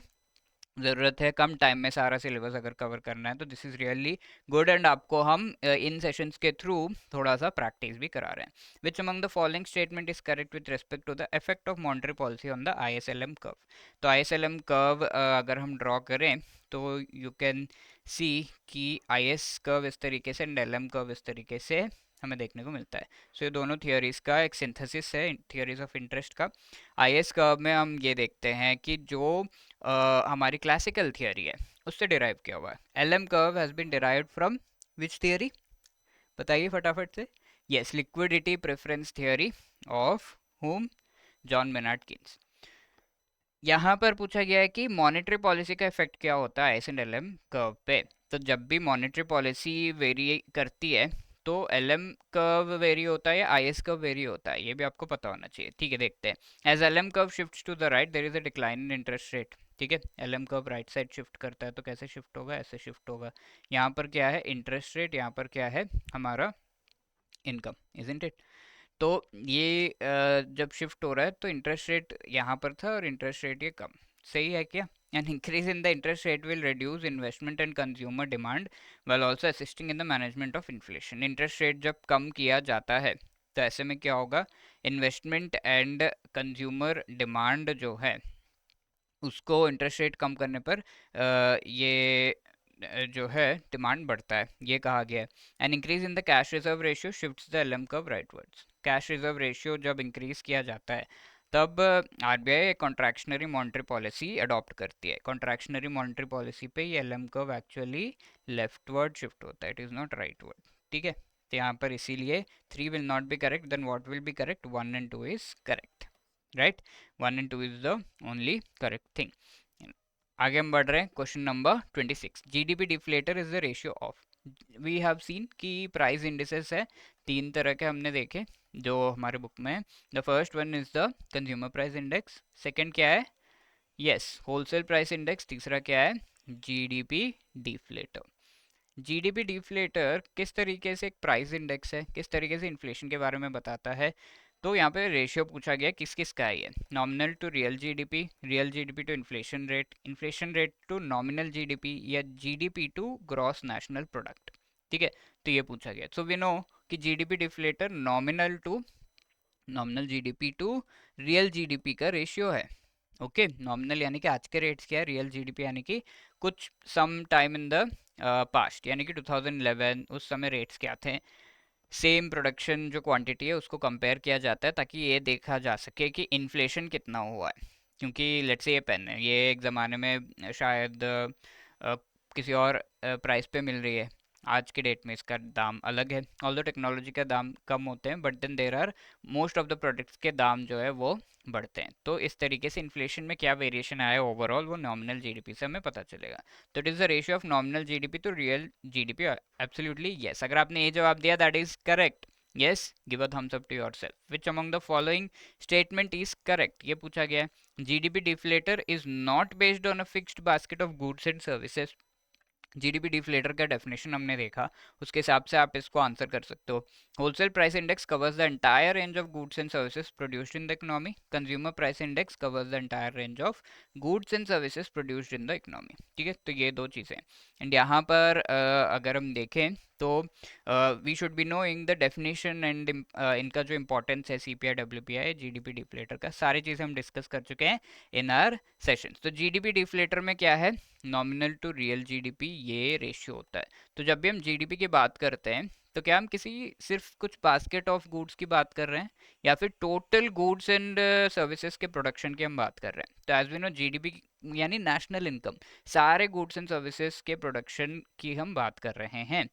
ज़रूरत है। कम टाइम में सारा सिलेबस अगर कवर करना है तो this is really good, and आपको हम इन सेशंस के थ्रू थोड़ा सा प्रैक्टिस भी करा रहे हैं। Which among the following statement is correct with respect to the effect of monetary policy on the ISLM curve. तो आईएसएलएम कर्व अगर हम ड्रॉ करें तो यू कैन सी कि आईएस कर्व इस तरीके से एंड एलएम कर्व इस तरीके से हमें देखने को मिलता है। सो ये दोनों थियोरीज का एक सिंथेसिस है, थियोरीज ऑफ इंटरेस्ट का। आईएस कर्व में हम ये देखते हैं कि जो हमारी क्लासिकल थियोरी है उससे डिराइव किया हुआ है। LM curve has been derived from which theory, बताइए फटाफट से। Yes, liquidity preference theory of whom, John Maynard Keynes. यहाँ पर पूछा गया है कि मॉनेटरी पॉलिसी का इफेक्ट क्या होता है S and L M curve पे। तो जब भी मॉनेटरी पॉलिसी वेरी करती है तो एल एम कर्व वेरी होता है या आई एस कर्व वेरी होता है, ये भी आपको पता होना चाहिए, ठीक है। देखते हैं, as L M curve shift to the right there is a decline in interest rate, ठीक है। L M curve right side shift करता है तो कैसे शिफ्ट होगा, ऐसे शिफ्ट होगा। यहाँ पर क्या है इंटरेस्ट रेट, यहाँ पर क्या है हमारा इनकम, इजंट इट। तो ये जब शिफ्ट हो रहा है तो इंटरेस्ट रेट यहाँ पर था और इंटरेस्ट रेट ये कम, सही है क्या? An increase in the interest rate will reduce investment and consumer demand while also assisting in the management of inflation। Interest rate जब कम किया जाता है तो ऐसे में क्या होगा, इन्वेस्टमेंट एंड कंज्यूमर डिमांड जो है उसको इंटरेस्ट रेट कम करने पर ये जो है डिमांड बढ़ता है, ये कहा गया है। And increase in the cash reserve ratio shifts the LM curve rightwards. Cash reserve ratio जब इंक्रीज किया जाता है तब RBI contractionary monetary policy adopt करती है। कॉन्ट्रैक्शनरी मॉनेटरी पॉलिसी पे ये LM curve actually leftward shift होता है, इट इज़ नॉट राइटवर्ड। ठीक है, तो यहाँ पर इसीलिए 3 will not be correct, then what will be correct, 1 and 2 is correct, right. 1 and 2 is the only correct thing. आगे हम बढ़ रहे हैं, question number 26। GDP deflator is the ratio of, we have seen कि प्राइस इंडिसेस है, तीन तरह के हमने देखे जो हमारे बुक में है। The first one is the consumer price index, second क्या है, यस होलसेल प्राइस इंडेक्स, तीसरा क्या है, जीडीपी डिफ्लेटर। जीडीपी डिफ्लेटर किस तरीके से एक प्राइस इंडेक्स है, किस तरीके से इन्फ्लेशन के बारे में बताता है। तो यहाँ पे रेशियो पूछा गया किस किस का है, ये nominal to real GDP, real GDP to inflation rate, inflation rate to nominal GDP, या GDP to gross national product. ठीक है, तो ये पूछा गया। सो वी नो कि GDP deflator nominal GDP to real GDP का रेशियो है। ओके, नॉमिनल यानी कि आज के रेट्स क्या है, रियल जीडीपी यानी कि कुछ some time in the past, यानी कि 2011 उस समय रेट्स क्या थे, सेम प्रोडक्शन जो क्वांटिटी है उसको कंपेयर किया जाता है ताकि ये देखा जा सके कि इन्फ्लेशन कितना हुआ है। क्योंकि लेट्स से ये पेन है, ये एक ज़माने में शायद किसी और प्राइस पे मिल रही है, आज के डेट में इसका दाम अलग है। ऑल्दो टेक्नोलॉजी का दाम कम होते हैं, but then there are most of the products के दाम जो है वो बढ़ते हैं। तो इस तरीके से इन्फ्लेशन में क्या वेरिएशन आया ओवरऑल, वो नॉमिनल जीडीपी से हमें पता चलेगा। तो it is the ratio of nominal GDP to real GDP, absolutely yes. अगर आपने ये जवाब दिया that is correct, yes, give a thumbs up to yourself. Which among the following statement is correct, ये पूछा गया है। GDP deflator is not based on a fixed basket of goods and services. GDP deflator का definition हमने देखा, उसके हिसाब से आप इसको आंसर कर सकते हो। Wholesale price index covers the entire range of goods and services produced in the economy, consumer price index covers the entire range of goods and services produced in the economy. ठीक है, तो ये दो चीज़ें। And यहाँ पर अगर हम देखें तो we should be knowing the definition and इनका जो इंपॉर्टेंस है, सीपीआई, डब्ल्यूपीआई, जीडीपी डिफ्लेटर का, सारी चीज़ें हम डिस्कस कर चुके हैं इन आर सेशन। तो जीडीपी डिफ्लेटर में क्या है, नॉमिनल टू रियल जीडीपी ये रेशियो होता है। तो जब भी हम जीडीपी की बात करते हैं तो क्या हम किसी सिर्फ कुछ बास्केट ऑफ गुड्स की बात कर रहे हैं, या फिर टोटल गुड्स एंड सर्विसेज के प्रोडक्शन की हम बात कर रहे हैं। तो एज वी नो जीडीपी यानी नेशनल इनकम, सारे गुड्स एंड सर्विसेज के प्रोडक्शन की हम बात कर रहे हैं।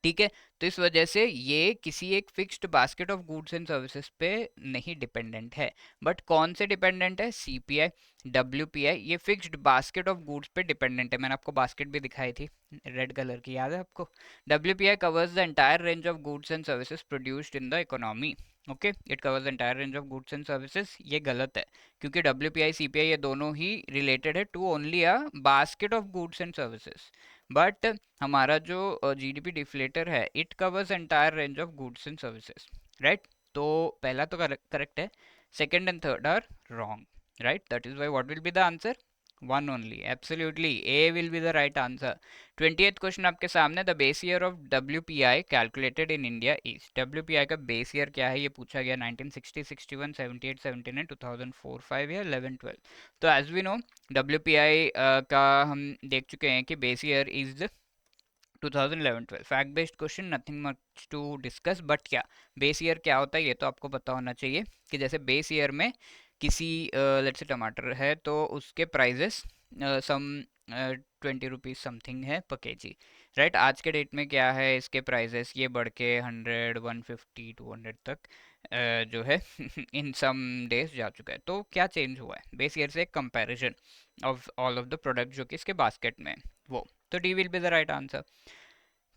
ठीक है, तो इस वजह से ये किसी एक fixed basket of goods and services पे नहीं डिपेंडेंट है। बट कौन से डिपेंडेंट है, सीपीआई, डब्ल्यूपीआई, ये फिक्स्ड बास्केट ऑफ गुड्स पे डिपेंडेंट है। मैंने आपको बास्केट भी दिखाई थी रेड कलर की, याद है आपको। WPI covers the entire range of goods and services produced in the economy. Okay, it covers the entire range of goods and services, ये गलत है, क्योंकि डब्ल्यूपीआई सीपीआई ये दोनों ही रिलेटेड है to only a basket of goods and services. But हमारा जो जीडीपी डिफ्लेटर है, it covers entire range of goods and services, right. तो पहला तो करेक्ट है, second and third are wrong, right. That is why what will be the answer, one only, absolutely A will be the right answer. 28th question आपके सामने, the base year of WPI calculated in India is, WPI का base year क्या है ये पूछा गया, 1960, 61, 78, 79, 2004, 5 या 11, 12। तो एज वी नो डब्ल्यूपीआई का हम देख चुके हैं कि base year is 2011-12, fact based question, nothing much to discuss. But क्या बेस ईयर क्या होता है ये तो आपको पता होना चाहिए, कि जैसे बेस ईयर में किसी लेट्स से टमाटर है तो उसके प्राइजेस सम 20 रुपीज़ समथिंग है पर केजी, राइट। आज के डेट में क्या है, इसके प्राइजेस ये बढ़ के 100, 150, 200 तक जो है इन सम डेज जा चुका है। तो क्या चेंज हुआ है, बेस ईयर से एक comparison of all of the product जो कि इसके बास्केट में है, वो। तो D will be the right answer.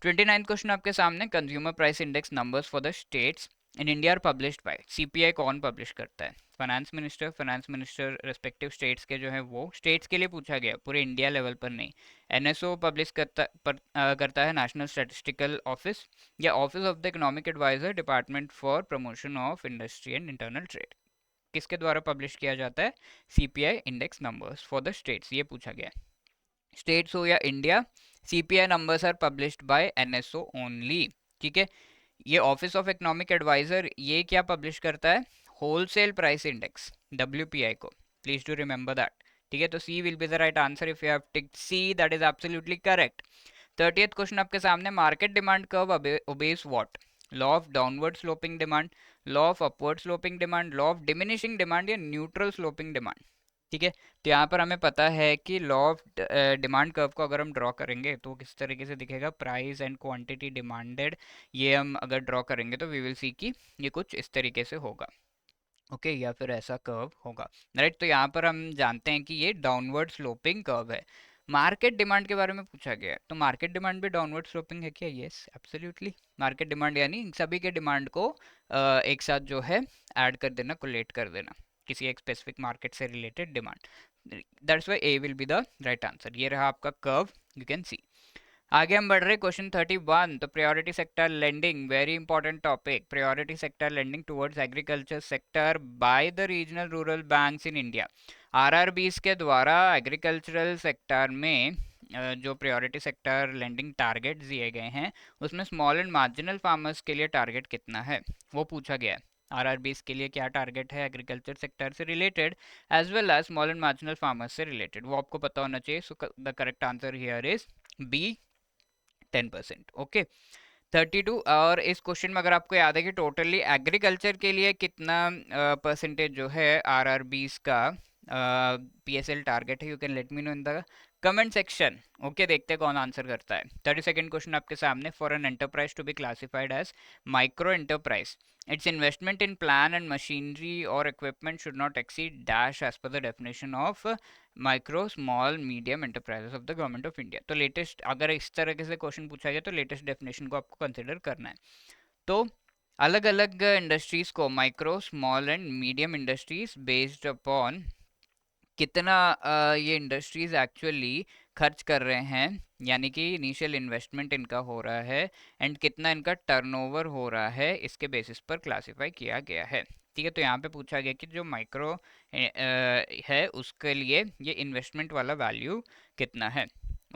29th question आपके सामने, consumer price index numbers for the states in India are published by, CPI कौन पब्लिश करता है, फाइनेंस मिनिस्टर रेस्पेक्टिव स्टेट्स के जो है वो, स्टेट्स के लिए पूछा गया, पूरे इंडिया लेवल पर नहीं। एनएसओ पब्लिश करता है नेशनल स्टैटिस्टिकल ऑफिस, या office of the economic adviser, department for promotion of industry and internal trade, किसके द्वारा पब्लिश किया जाता है, CPI index numbers for the states, ये पूछा गया है। स्टेट्स हो या India, CPI numbers are published by NSO only. ठीक है, ये ऑफिस ऑफ इकोनॉमिक एडवाइजर ये क्या पब्लिश करता है, होलसेल प्राइस इंडेक्स, डब्ल्यूपीआई को, प्लीज टू रिमेंबर दैट। ठीक है, तो C will be the right answer if you have ticked C, that is absolutely correct. 30th question आपके सामने, market demand curve obeys what, law of downward sloping demand, law of upward sloping demand, law of diminishing demand या neutral sloping demand. ठीक है, तो यहाँ पर हमें पता है कि लॉ ऑफ डिमांड कर्व को अगर हम ड्रॉ करेंगे तो किस तरीके से दिखेगा, प्राइस एंड क्वांटिटी डिमांडेड, ये हम अगर ड्रॉ करेंगे तो वी विल सी कि ये कुछ इस तरीके से होगा। ओके या फिर ऐसा कर्व होगा, राइट। तो यहाँ पर हम जानते हैं कि ये डाउनवर्ड स्लोपिंग कर्व है। मार्केट डिमांड के बारे में पूछा गया है, तो मार्केट डिमांड भी डाउनवर्ड स्लोपिंग है क्या? Yes absolutely. मार्केट डिमांड यानी सभी के डिमांड को एक साथ जो है ऐड कर देना, कोलेट कर देना, किसी एक स्पेसिफिक मार्केट से related demand. That's why A will be the right answer. ये रहा आपका कर्व, यू कैन सी। आगे हम बढ़ रहे क्वेश्चन 31। तो priority sector lending, very important topic. Priority sector lending towards agriculture sector by the regional rural banks in India. RRBs के द्वारा एग्रीकल्चरल सेक्टर में जो प्रायोरिटी सेक्टर लेंडिंग टारगेट दिए गए हैं उसमें स्मॉल एंड मार्जिनल फार्मर्स के लिए टारगेट कितना है वो पूछा गया है। आरआरबीज के लिए क्या टारगेट है एग्रीकल्चर सेक्टर से related as well as small and marginal farmers से रिलेटेड, वो आपको पता होना चाहिए। So the correct answer here is B, 10%। Okay 32। और इस क्वेश्चन में अगर आपको याद है कि टोटली एग्रीकल्चर के लिए कितना परसेंटेज जो है आरआरबीज का पीएसएल टारगेट है, you can let me know in the comment section. Okay देखते हैं कौन आंसर करता है। 32nd क्वेश्चन आपके सामने। For an enterprise to be classified as micro enterprise, its investment in plan and machinery or equipment should not exceed dash as per the definition of micro small medium enterprises of the government of India. तो latest अगर इस तरह से question पूछा गया तो latest definition को आपको कंसिडर करना है। तो अलग अलग इंडस्ट्रीज को micro small and medium industries based upon कितना ये इंडस्ट्रीज एक्चुअली खर्च कर रहे हैं, यानी कि इनिशियल इन्वेस्टमेंट इनका हो रहा है एंड कितना इनका टर्नओवर हो रहा है, इसके बेसिस पर क्लासिफाई किया गया है। ठीक है, तो यहाँ पे पूछा गया कि जो माइक्रो है उसके लिए ये इन्वेस्टमेंट वाला वैल्यू कितना है।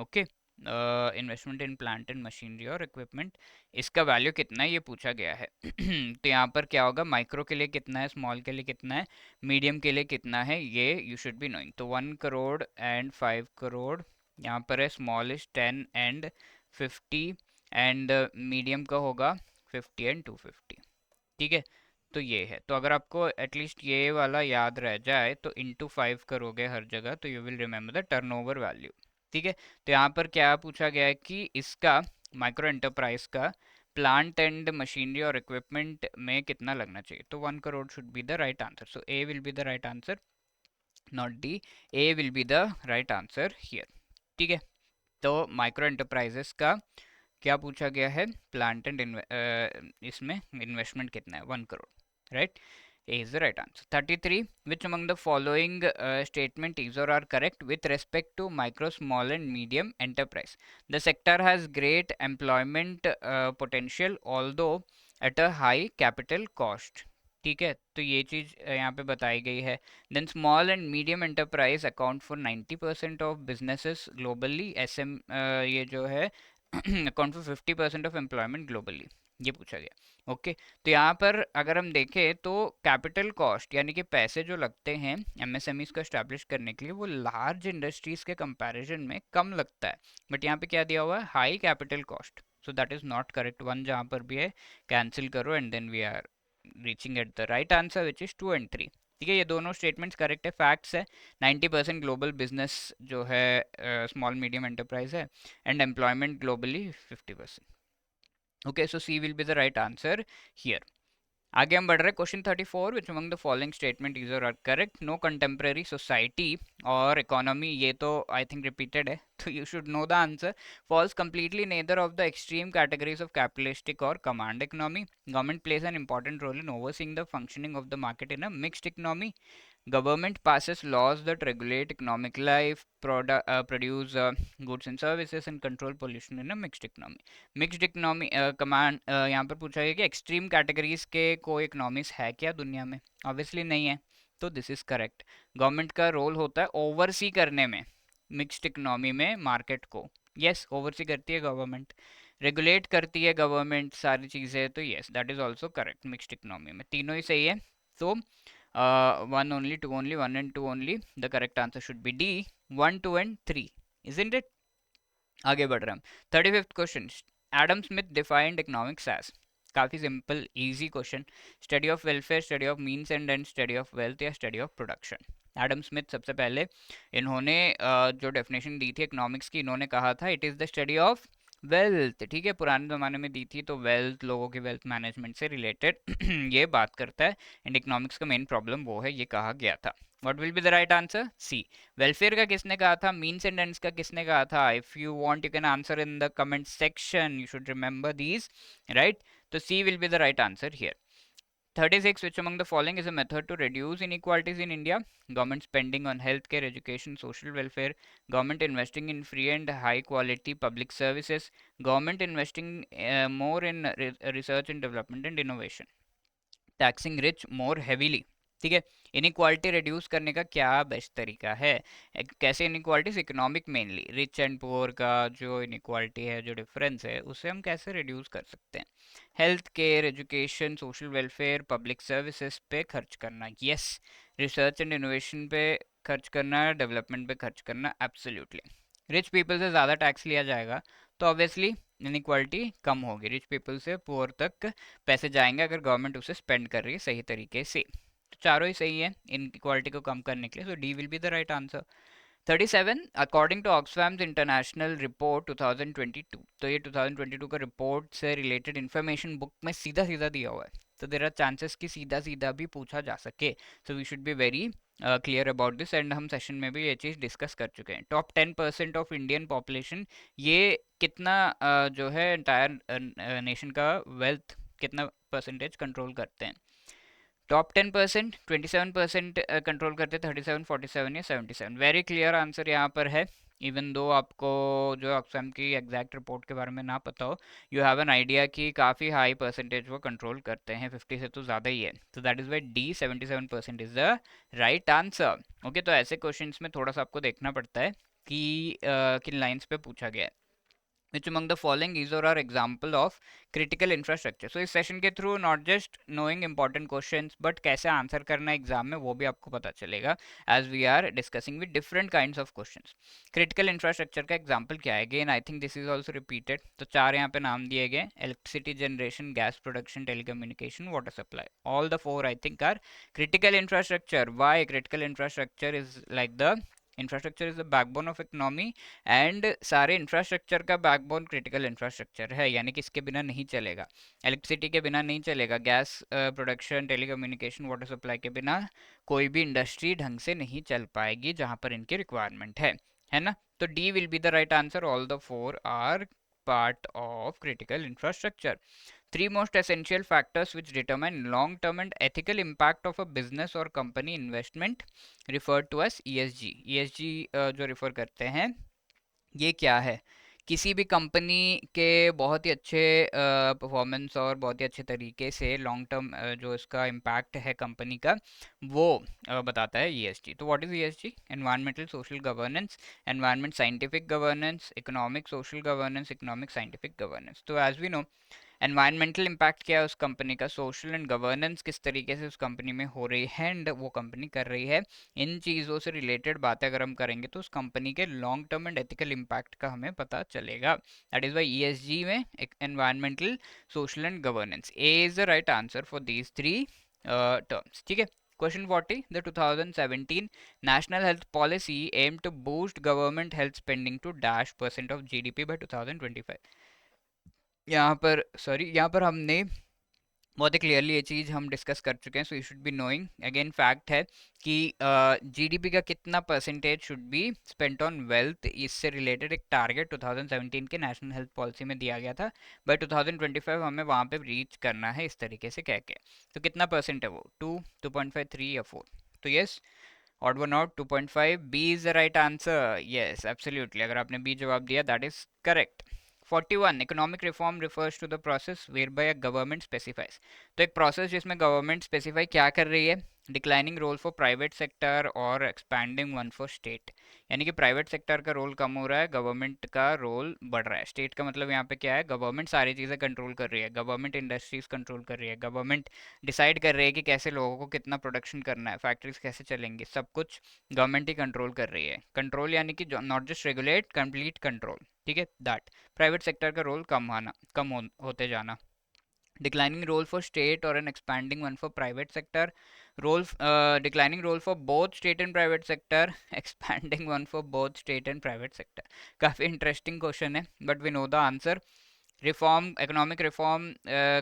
Okay, investment in plant and machinery और इक्विपमेंट, इसका वैल्यू कितना है ये पूछा गया है। तो यहाँ पर क्या होगा, माइक्रो के लिए कितना है, स्मॉल के लिए कितना है, मीडियम के लिए कितना है, ये यू शुड बी नोइंग। तो 1 करोड़ एंड 5 करोड़, यहाँ पर है small is 10 and 50 and medium का होगा 50 एंड 250। ठीक है, तो ये है। तो अगर आपको एटलीस्ट ये वाला याद रह जाए तो इंटू 5 करोगे हर जगह तो you will remember the turnover value. ठीक है, तो यहाँ पर क्या पूछा गया है कि इसका माइक्रो एंटरप्राइज का प्लांट एंड मशीनरी और इक्विपमेंट में कितना लगना चाहिए, तो 1 crore should be the right answer. So A will be the right answer, not D. A will be the right answer here. ठीक है, तो माइक्रो एंटरप्राइजेस का क्या पूछा गया है, प्लांट एंड इसमें इन्वेस्टमेंट कितना है, 1 crore, right. A is the right answer. 33. Which among the following statement is or are correct with respect to micro, small and medium enterprise? The sector has great employment potential although at a high capital cost. ठीक है, तो ये चीज़ यहाँ पे बताई गई है। Then small and medium enterprise account for 90% of businesses globally. SM ये जो है account for 50% of employment globally, ये पूछा गया। ओके, तो यहाँ पर अगर हम देखें तो कैपिटल कॉस्ट यानी कि पैसे जो लगते हैं एमएसएमईज को एस्टैब्लिश करने के लिए वो लार्ज इंडस्ट्रीज के कंपैरिजन में कम लगता है, बट यहाँ पे क्या दिया हुआ है, high capital cost. So that is not correct. One जहाँ पर भी है कैंसिल करो and then we are reaching at the right answer which is 2 and 3। ठीक है, ये दोनों स्टेटमेंट्स करेक्ट है, फैक्ट्स है। 90% ग्लोबल बिजनेस जो है स्मॉल मीडियम एंटरप्राइज है and employment globally 50%। Okay, so C will be the right answer here. आगे हम बढ़ रहे हैं question 34। Which among the following statement is are correct? No contemporary society और इकोनॉमी, ये तो आई थिंक रिपीटेड है तो you should know the answer. False completely neither of the extreme categories of capitalistic और command economy. Government plays an important role in overseeing the functioning of the market in a mixed economy. Government passes laws that regulate economic life, produce goods and services, and control pollution in a mixed economy. Mixed economy command यहाँ पर पूछा गया कि extreme categories के कोई economies है क्या दुनिया में? ऑब्वियसली नहीं है, तो दिस इज करेक्ट। गवर्नमेंट का रोल होता है ओवरसी करने में मिक्स्ड इकोनॉमी में मार्केट को। यस, ओवरसी करती है गवर्नमेंट, रेगुलेट करती है गवर्नमेंट सारी चीज़ें, तो yes that is also correct. Mixed economy में तीनों ही सही है। तो 1 only, 2 only, 1 and 2 only. The correct answer should be D, 1, 2 and 3, isn't it? आगे बढ़ रहे हैं हम। 35th question. Adam Smith defined economics as, काफ़ी simple easy question. Study of welfare, study of means and end, study of wealth या study of production. Adam Smith सबसे पहले इन्होंने जो डेफिनेशन दी थी इकोनॉमिक्स की, इन्होंने कहा था it is the study of wealth. ठीक है, पुराने ज़माने में दी थी, तो वेल्थ, लोगों की वेल्थ मैनेजमेंट से रिलेटेड ये बात करता है। एंड इकोनॉमिक्स का मेन प्रॉब्लम वो है, ये कहा गया था। What will be the right answer? C. Welfare का किसने कहा था? मीन्स एंड एंड्स का किसने कहा था? If you want you can answer in the comment section, you should remember these, right? तो C will be the right answer here. 36. Which among the following is a method to reduce inequalities in India? Government spending on healthcare, education, social welfare, government investing in free and high quality public services, government investing more in research and development and innovation, taxing rich more heavily। ठीक है, inequality reduce करने का क्या best तरीका है? कैसे inequalities? Economic mainly, rich and poor का जो इनइक्वालिटी है, जो डिफरेंस है, उसे हम कैसे रिड्यूस कर सकते हैं? Health care, education, social welfare, public services पे खर्च करना, यस। रिसर्च एंड इनोवेशन पे खर्च करना, डेवलपमेंट पे खर्च करना, एब्सोल्युटली। रिच पीपल से ज़्यादा टैक्स लिया जाएगा तो ऑब्वियसली इनइक्वालिटी कम होगी, रिच पीपल से पुअर तक पैसे जाएंगे अगर गवर्नमेंट उसे स्पेंड कर रही है सही तरीके से। तो चारों ही सही है इनइक्वालिटी को कम करने के लिए, so D will be the right answer. 37. According to Oxfam's international report 2022, तो ये 2022 का रिपोर्ट से रिलेटेड इन्फॉर्मेशन बुक में सीधा सीधा दिया हुआ है, तो देयर आर चांसेस कि सीधा सीधा भी पूछा जा सके, so we should be very clear about this. And हम सेशन में भी ये चीज़ डिस्कस कर चुके हैं। टॉप 10% ऑफ इंडियन पॉपुलेशन, ये कितना जो है एंटायर नेशन का वेल्थ कितना परसेंटेज कंट्रोल करते हैं? टॉप 10% 27% कंट्रोल करते, 37, 47 या 77। वेरी क्लियर आंसर यहाँ पर है। इवन दो आपको जो ऑक्सफैम की एग्जैक्ट रिपोर्ट के बारे में ना पता हो, यू हैव एन आइडिया कि काफ़ी हाई परसेंटेज वो कंट्रोल करते हैं, 50 से तो ज़्यादा ही है। तो that is why D 77% is the right answer. Okay, तो ऐसे क्वेश्चंस में थोड़ा सा आपको देखना पड़ता है कि किन लाइन्स पे पूछा गया है। Which among the following is or are example of critical infrastructure? So इस सेशन के through not just knowing important questions, but कैसे आंसर करना है एग्जाम में वो भी आपको पता चलेगा, as we are discussing with different kinds of questions. Critical infrastructure का एग्जांपल क्या है? Again I think this is also repeated. तो चार यहाँ पे नाम दिए गए, electricity generation, gas production, telecommunication, water supply. All the four I think are critical infrastructure. Why critical infrastructure is like the infrastructure is the backbone of economy, and सारे infrastructure का backbone critical infrastructure है, यानी कि इसके बिना नहीं चलेगा। Electricity के बिना नहीं चलेगा, gas production, telecommunication, water supply के बिना कोई भी इंडस्ट्री ढंग से नहीं चल पाएगी जहां पर इनकी रिक्वायरमेंट है ना? तो D will be the right answer. All the four are part of critical infrastructure. Three most essential factors which determine long-term and ethical impact of a business or company investment referred to as ESG. ESG जो refer करते हैं, ये क्या है? किसी भी company के बहुत ही अच्छे परफॉर्मेंस और बहुत ही अच्छे तरीके से लॉन्ग टर्म जो इसका इम्पैक्ट है कंपनी का, वो बताता है ईएसजी। तो what is ESG? Environmental social governance, environment scientific governance, economic social governance, economic scientific governance. तो as we know, environmental impact क्या है उस कंपनी का, सोशल एंड गवर्नेंस किस तरीके से उस कंपनी में हो रही है एंड वो कंपनी कर रही है, इन चीज़ों से रिलेटेड बातें अगर हम करेंगे तो उस कंपनी के long term and ethical impact का हमें पता चलेगा। दैट इज वाई ईएसजी में environmental, social and governance, A is the right answer for these three terms. ठीक है, Question 40. The 2017 National Health Policy aimed to boost government health spending to -% of GDP by 2025. यहाँ पर हमने बहुत ही clearly ये चीज़ हम डिस्कस कर चुके हैं, सो you should be knowing. Again fact है कि जीडीपी का कितना percentage should be spent on wealth, इससे रिलेटेड एक टारगेट 2017 के नेशनल हेल्थ पॉलिसी में दिया गया था। बाय 2025 हमें वहाँ पे रीच करना है इस तरीके से कह के। तो कितना परसेंट है वो? 2, 2.5, 3 या 4? तो yes, odd one out, 2.5, B is the right answer. Yes, absolutely, अगर आपने बी जवाब दिया that is correct. 41. Economic reform refers to the process whereby a government specifies. तो एक प्रोसेस जिसमें गवर्नमेंट स्पेसिफाई क्या कर रही है? Declining role for private sector और एक्सपैंडिंग वन फॉर स्टेट, यानी कि प्राइवेट सेक्टर का रोल कम हो रहा है, गवर्नमेंट का रोल बढ़ रहा है। स्टेट का मतलब यहाँ पे क्या है? गवर्नमेंट सारी चीज़ें कंट्रोल कर रही है, गवर्नमेंट इंडस्ट्रीज कंट्रोल कर रही है, गवर्नमेंट डिसाइड कर रही है कि कैसे लोगों को कितना प्रोडक्शन करना है, फैक्ट्रीज कैसे चलेंगी, सब कुछ गवर्नमेंट ही कंट्रोल कर रही है। कंट्रोल यानी कि not just regulate, complete control. ठीक है, दैट प्राइवेट सेक्टर का रोल कम होते जाना। declining role for state or an expanding one for private sector, declining role for both state and private sector, expanding one for both state and private sector. काफी interesting question है, but we know the answer. Reform, economic reform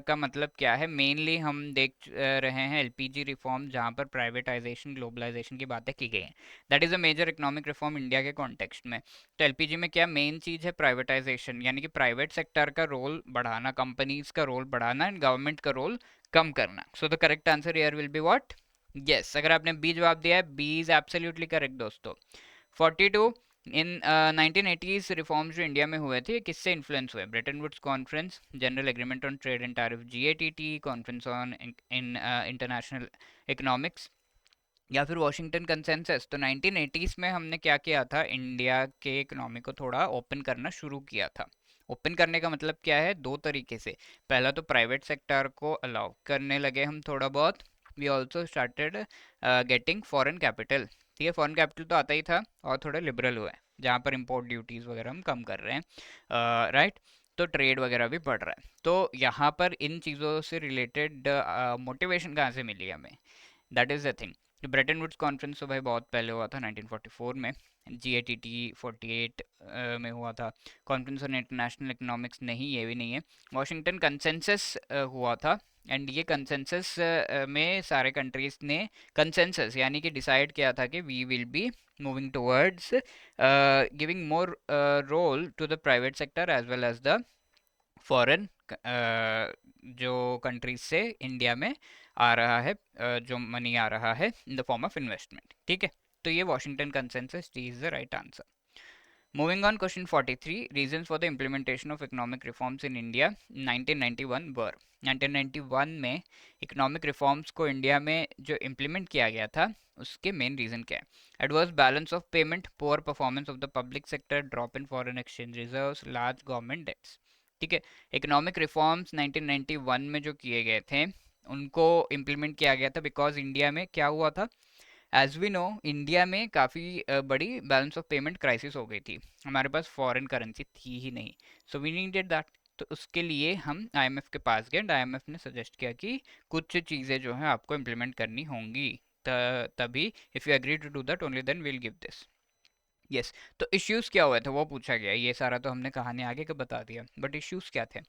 का मतलब क्या है? Mainly हम देख रहे हैं एलपीजी रिफॉर्म, जहां पर प्राइवेटाइजेशन, ग्लोबलाइजेशन की बातें की गई हैं. That is a major economic reform India के कॉन्टेक्स्ट में. तो एलपीजी में क्या मेन चीज़ है? प्राइवेटाइजेशन, यानी कि प्राइवेट सेक्टर का रोल बढ़ाना, कंपनीज का रोल बढ़ाना एंड गवर्नमेंट का रोल कम करना. सो the correct answer here will be what? Yes, अगर आपने बी जवाब दिया है, बी इज एब्सोल्युटली करेक्ट दोस्तों. 42. इन 1980s रिफॉर्म्स जो इंडिया में हुए थे, किससे इन्फ्लुएंस हुए? Bretton Woods conference, general agreement on trade and tariff GATT, conference on in international economics, या फिर वॉशिंगटन कंसेंसस. तो 1980s में हमने क्या किया था? इंडिया के इकोनॉमी को थोड़ा ओपन करना शुरू किया था. ओपन करने का मतलब क्या है? दो तरीके से. पहला तो प्राइवेट सेक्टर को अलाउ करने लगे हम थोड़ा बहुत. We also started getting foreign capital. ठीक है, फॉरेन कैपिटल तो आता ही था, और थोड़े लिबरल हुए, जहाँ पर इम्पोर्ट ड्यूटीज़ वगैरह हम कम कर रहे हैं, राइट. तो ट्रेड वगैरह भी बढ़ रहा है. तो यहाँ पर इन चीज़ों से रिलेटेड मोटिवेशन कहाँ से मिली हमें? That is the thing. Bretton Woods conference तो भाई बहुत पहले हुआ था, 1944 में. जीएटीटी 48 में हुआ था. कॉन्फ्रेंस ऑन इंटरनेशनल इकोनॉमिक्स नहीं, ये भी नहीं है. वॉशिंगटन कंसेंसस हुआ था. एंड ये कंसेंसस में सारे कंट्रीज ने कंसेंसस यानी कि डिसाइड किया था कि we will be moving towards giving more role to the private sector as well as the foreign, जो कंट्रीज से इंडिया में आ रहा है, जो मनी आ रहा है in the form of investment. ठीक है, तो ये Washington consensus is the right answer. Moving on, question 43. Reasons for the implementation of economic reforms in India 1991 were. 1991 में इकोनॉमिक रिफॉर्म्स को इंडिया में जो इम्प्लीमेंट किया गया था, उसके मेन रीजन क्या है? Adverse balance of payment, poor performance of the public sector, drop in foreign exchange reserves, large government debts. ठीक है, इकोनॉमिक रिफॉर्म्स 1991 में जो किए गए थे, उनको इम्प्लीमेंट किया गया था बिकॉज इंडिया में क्या हुआ था? एज वी नो, इंडिया में काफ़ी बड़ी बैलेंस ऑफ पेमेंट क्राइसिस हो गई थी. हमारे पास फॉरेन करेंसी थी ही नहीं. So we needed that. तो उसके लिए हम आईएमएफ के पास गए, आईएमएफ ने सजेस्ट किया कि कुछ चीज़ें जो हैं आपको इम्प्लीमेंट करनी होंगी, तभी if you agree to do that only then will give this. Yes. तो इश्यूज क्या हुए थे वो पूछा गया. ये सारा तो हमने कहानी आगे का बता दिया, बट इश्यूज क्या थे?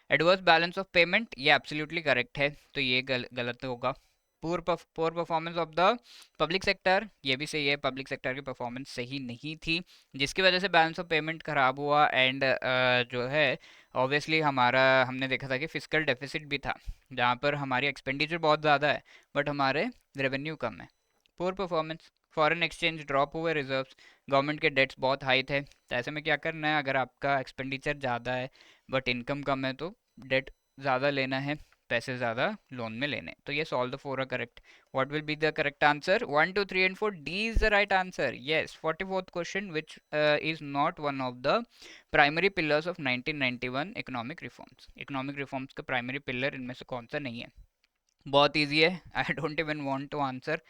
एडवर्स बैलेंस ऑफ पेमेंट, ये एब्सोल्युटली करेक्ट है, तो ये गलत होगा. Poor performance of the public sector, ये भी सही है. पब्लिक सेक्टर की परफॉर्मेंस सही नहीं थी, जिसकी वजह से बैलेंस ऑफ पेमेंट खराब हुआ. एंड जो है, ऑब्वियसली हमारा, हमने देखा था कि फिजिकल डेफिसिट भी था, जहाँ पर हमारी एक्सपेंडिचर बहुत ज़्यादा है बट हमारे रेवेन्यू कम है. Poor performance. Foreign exchange drop हुए, रिजर्व्स, गवर्नमेंट के डेट्स बहुत हाई थे. तो ऐसे में क्या करना है? अगर आपका एक्सपेंडिचर ज़्यादा है बट इनकम कम है, तो डेट ज़्यादा लेना है, पैसे ज़्यादा लोन में लेने. तो ये all the four are correct. What will B the correct answer? 1 2 3 and 4, D is the right answer. Yes. 44th question, which is not one of the primary pillars of 1991 economic reforms. Economic reforms का primary pillar इनमें से कौन सा नहीं है? बहुत easy है. I don't even want to answer.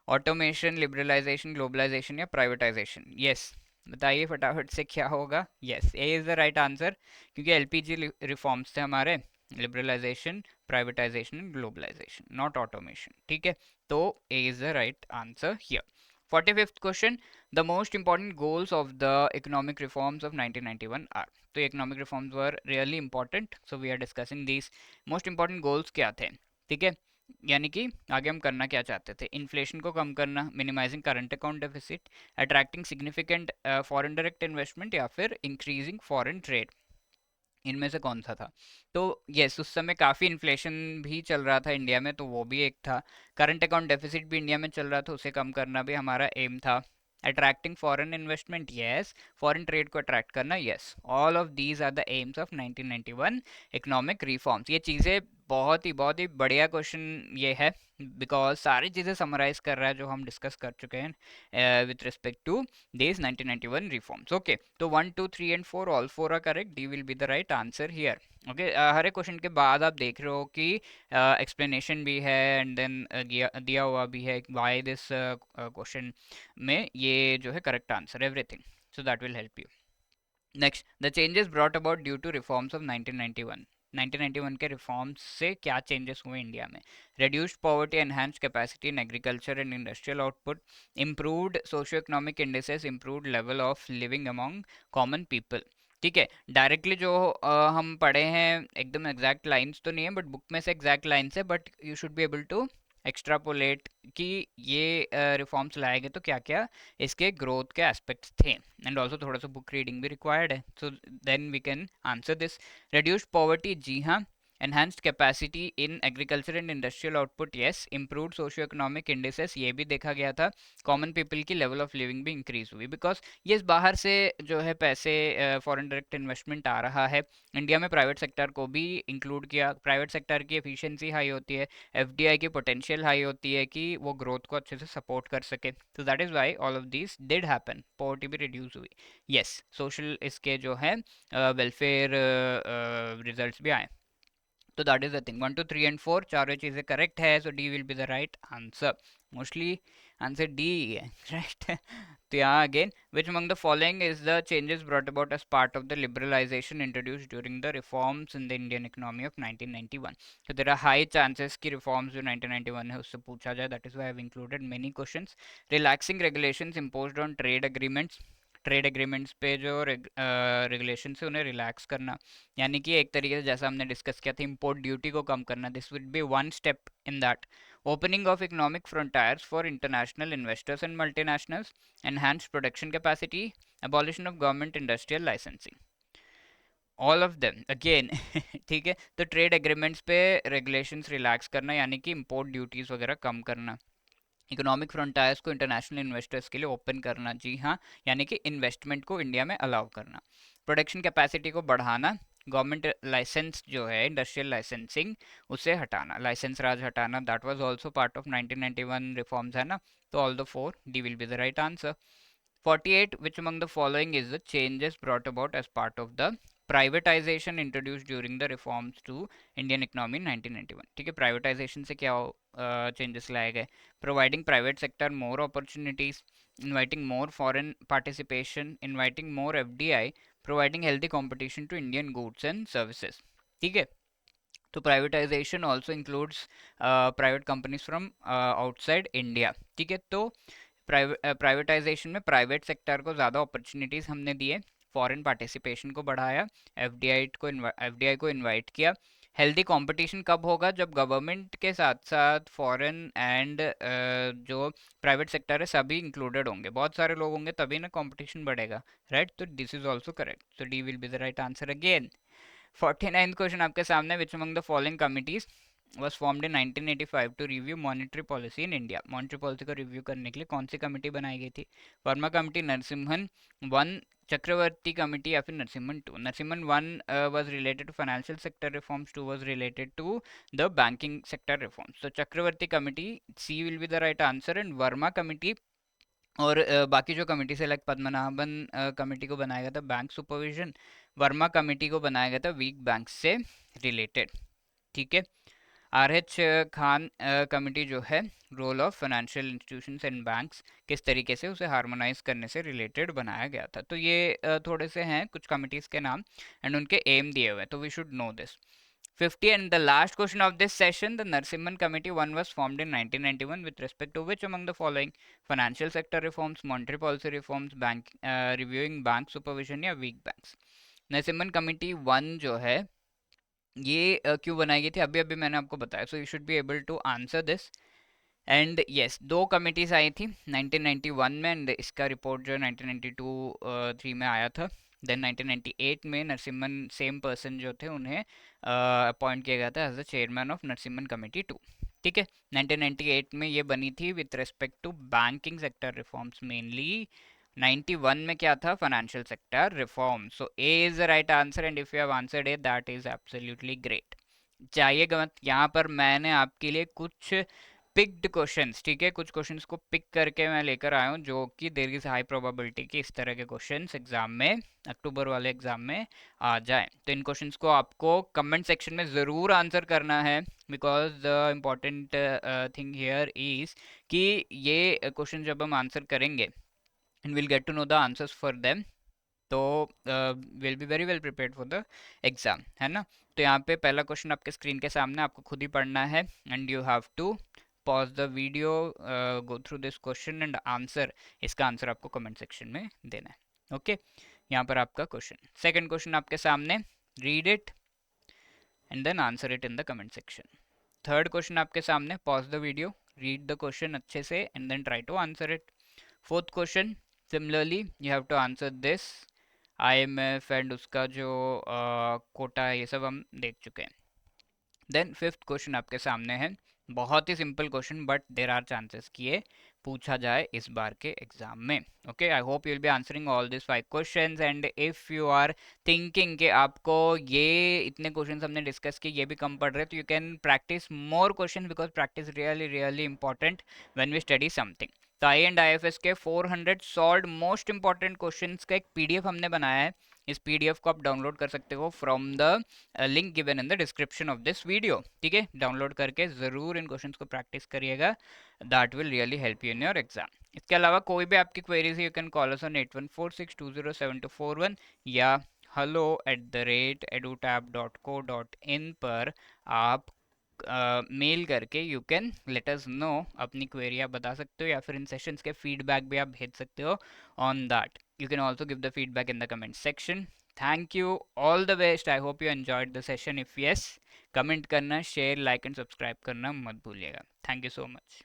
Automation, liberalisation, globalisation या प्राइवेटाइजेशन? यस, बताइए फटाफट से क्या होगा? Yes, A is the right answer, क्योंकि एलपीजी रिफॉर्म्स थे हमारे. Liberalisation, privatisation, globalisation, not automation. ठीक है, तो A is the right answer here. 45th question. The most important goals of the economic reforms of 1991 are. तो economic reforms were really important, so we are discussing these. Most important goals क्या थे? ठीक है, यानी कि आगे हम करना क्या चाहते थे? इन्फ्लेशन को कम करना, minimising current account deficit, attracting significant foreign direct investment, या फिर इंक्रीजिंग फॉरेन ट्रेड. इनमें से कौन सा था? तो यस, उस समय काफ़ी इन्फ्लेशन भी चल रहा था इंडिया में, तो वो भी एक था. करंट अकाउंट डेफिसिट भी इंडिया में चल रहा था, उसे कम करना भी हमारा एम था. Attracting foreign investment, yes. Foreign trade को अट्रैक्ट करना, yes. All of these are the aims of 1991 economic reforms. ये चीज़ें बहुत ही बढ़िया क्वेश्चन ये है, बिकॉज सारी चीज़ें समराइज कर रहा है जो हम डिस्कस कर चुके हैं with respect to these 1991 reforms. Okay, तो 1 2 3 and 4, all four are correct. D will be the right answer here. Okay, हर एक क्वेश्चन के बाद आप देख रहे हो कि एक्सप्लेनेशन भी है, एंड देन दिया हुआ भी है why this क्वेश्चन में ये जो है correct answer, everything. So that will help you. Next, the changes brought about due to reforms of 1991. 1991 के रिफॉर्म्स से क्या चेंजेस हुए इंडिया में? reduced poverty, enhanced capacity in agriculture and industrial output, improved socio-economic indices, improved level of living among common people. ठीक है, directly जो हम पढ़े हैं एकदम एग्जैक्ट लाइंस तो नहीं है, बट बुक में से एग्जैक्ट लाइंस है, but you should be able to extrapolate कि ये रिफॉर्म्स लाए गए तो क्या क्या इसके ग्रोथ के एस्पेक्ट्स थे, एंड ऑल्सो थोड़ा सा बुक रीडिंग भी रिक्वायर्ड है, so then we can answer this. Reduced poverty, जी हाँ. enhanced capacity in agriculture and industrial output, yes. improved socio-economic indices, ये भी देखा गया था. common people की level of living भी increase हुई, because ये बाहर से जो है पैसे फॉरेन डायरेक्ट इन्वेस्टमेंट आ रहा है, इंडिया में प्राइवेट सेक्टर को भी इंक्लूड किया. प्राइवेट सेक्टर की एफिशिएंसी हाई होती है, एफडीआई की पोटेंशियल हाई होती है कि वो ग्रोथ को अच्छे से सपोर्ट कर सके. तो that is why all of this did happen. Poverty भी रिड्यूस हुई, यस. सोशल इसके जो है वेलफेयर रिजल्ट्स भी आए. तो that is the thing. 1 2 3 and 4 चारों चीज़ें करेक्ट है, so D will be the right answer. Mostly answer D है राइट. तो यहाँ again, which among the following is the changes brought about as part of the liberalization introduced during the reforms in the Indian economy of 1991? So there are high chances कि reforms जो 1991 है उससे पूछा जाए. That is why I have included many questions. Relaxing regulations imposed on trade agreements. Trade agreements पे जो regulation है उन्हें रिलैक्स करना, यानी कि एक तरीके से जैसा हमने डिस्कस किया था इंपोर्ट ड्यूटी को कम करना. This would be one step in that. Opening of economic frontiers for international investors and multinationals, enhanced production capacity, abolition of government industrial licensing. All of them again. ठीक है, तो trade agreements पे regulations relax करना यानी कि import duties वगैरह कम करना. Economic frontiers को इंटरनेशनल इन्वेस्टर्स के लिए ओपन करना, जी हाँ, यानी कि इन्वेस्टमेंट को इंडिया में अलाउ करना. प्रोडक्शन कैपेसिटी को बढ़ाना. गवर्नमेंट लाइसेंस जो है इंडस्ट्रियल लाइसेंसिंग उसे हटाना, लाइसेंस राज हटाना. That was also part of 1991 reforms है ना. तो all the four, D will be the right answer. 48. Which among the following is the changes brought about as part of the privatization introduced during the reforms to Indian economy in 1991? ठीक है, privatisation से क्या changes लाए गए? Providing private sector more opportunities, inviting more foreign participation, inviting more FDI, providing healthy competition to Indian goods and services. ठीक है, तो privatisation also includes private companies from outside India. ठीक है, तो प्राइवेटाइजेशन में प्राइवेट सेक्टर को ज़्यादा opportunities हमने दिए, फॉरेन पार्टिसिपेशन को बढ़ाया, एफडीआई को इनवाइट किया. हेल्दी कंपटीशन कब होगा? जब गवर्नमेंट के साथ साथ फॉरेन एंड जो प्राइवेट सेक्टर है सभी इंक्लूडेड होंगे, बहुत सारे लोग होंगे, तभी ना कंपटीशन बढ़ेगा, राइट. तो this is also correct, so D will be the right answer again. 49th question आपके सामने. Which among the following committees was formed in 1985 to review monetary policy in India? Monetary policy को review करने के लिए कौन सी committee बनाई गई थी? Verma committee, Narasimham one, Chakravarty committee या फिर Narasimham two? Narasimham one was related to financial sector reforms, two was related to the banking sector reforms. So Chakravarty committee, C will be the right answer. and Verma committee और बाकी जो कमेटी से like Padmanabhan committee को बनाया गया था बैंक सुपरविजन, वर्मा कमेटी को बनाया गया था वीक बैंक से रिलेटेड. ठीक है, आर एच खान कमेटी जो है role of financial institutions and banks, किस तरीके से उसे हार्मोनाइज करने से रिलेटेड बनाया गया था. तो ये थोड़े से हैं कुछ कमिटीज़ के नाम एंड उनके एम दिए हुए हैं, तो we should know this. 50 and the last question of this session, the Narsimhan Committee one was formed in 1991 with respect to which among the following? Financial sector reforms, monetary policy reforms, bank reviewing bank supervision या weak banks? Narasimhan committee one जो है ये क्यों बनाई गई थी अभी अभी मैंने आपको बताया, so you should be able to answer this. And yes, दो कमिटीज आई थी 1991 में, एंड इसका रिपोर्ट जो 1992-3 में आया था. देन 1998 में नरसिम्हन सेम पर्सन जो थे उन्हें अपॉइंट किया गया था as the chairman of Narasimhan committee 2. ठीक है, 1998 में ये बनी थी with respect to banking sector reforms mainly. 91 में क्या था? Financial sector reform. So A is the right answer, and if you have answered A that is absolutely great. चाहिएगा मत, यहाँ पर मैंने आपके लिए कुछ पिक्ड क्वेश्चंस, ठीक है, कुछ क्वेश्चंस को पिक करके मैं लेकर आया हूँ जो कि देयर इज हाई प्रोबेबिलिटी कि इस तरह के क्वेश्चंस एग्जाम में, अक्टूबर वाले एग्जाम में आ जाए. तो इन क्वेश्चंस को आपको कमेंट सेक्शन में ज़रूर आंसर करना है, because the important thing here is कि ये क्वेश्चन जब हम आंसर करेंगे and we'll get to know the answers for them, तो will be very well prepared for the exam, है ना। तो यहाँ पे पहला क्वेश्चन आपके स्क्रीन के सामने, आपको खुद ही पढ़ना है and you have to pause the video, go through this question and answer. इसका आंसर आपको कमेंट सेक्शन में देना है। ओके, यहाँ पर आपका क्वेश्चन, सेकंड क्वेश्चन आपके सामने, read it and then answer it in the comment section. Third question आपके सामने, pause the video, read the question अच्छे से and then try to answer it. Fourth question, similarly you have to answer this, IMF and उसका जो कोटा है, ये सब हम देख चुके हैं। देन फिफ्थ क्वेश्चन आपके सामने है, बहुत ही simple question but there are chances कि ये पूछा जाए इस बार के एग्जाम में। Okay, I hope you will be answering all this 5 questions and if you are thinking कि आपको ये इतने क्वेश्चंस हमने डिस्कस किए ये भी कम पड़ रहे, तो you can practice more question because practice really really important when we study something. तो आई एंड IFS के 400 सॉल्व्ड मोस्ट इंपॉर्टेंट क्वेश्चंस का एक PDF हमने बनाया है। इस PDF को आप डाउनलोड कर सकते हो from the link given in the description of this video. ठीक है, डाउनलोड करके ज़रूर इन क्वेश्चंस को प्रैक्टिस करिएगा, that will really help you in your exam. इसके अलावा कोई भी आपकी क्वेरीज है, you can call us on 8146207241 या hello@edutab.co.in पर आप मेल करके you can let us know, अपनी क्वेरी आप बता सकते हो या फिर इन सेशंस के फीडबैक भी आप भेज सकते हो on that. You can also give the feedback in the comment section. Thank you, all the best. I hope you enjoyed the session. If yes, comment करना, share, like and subscribe करना मत भूलिएगा. Thank you so much.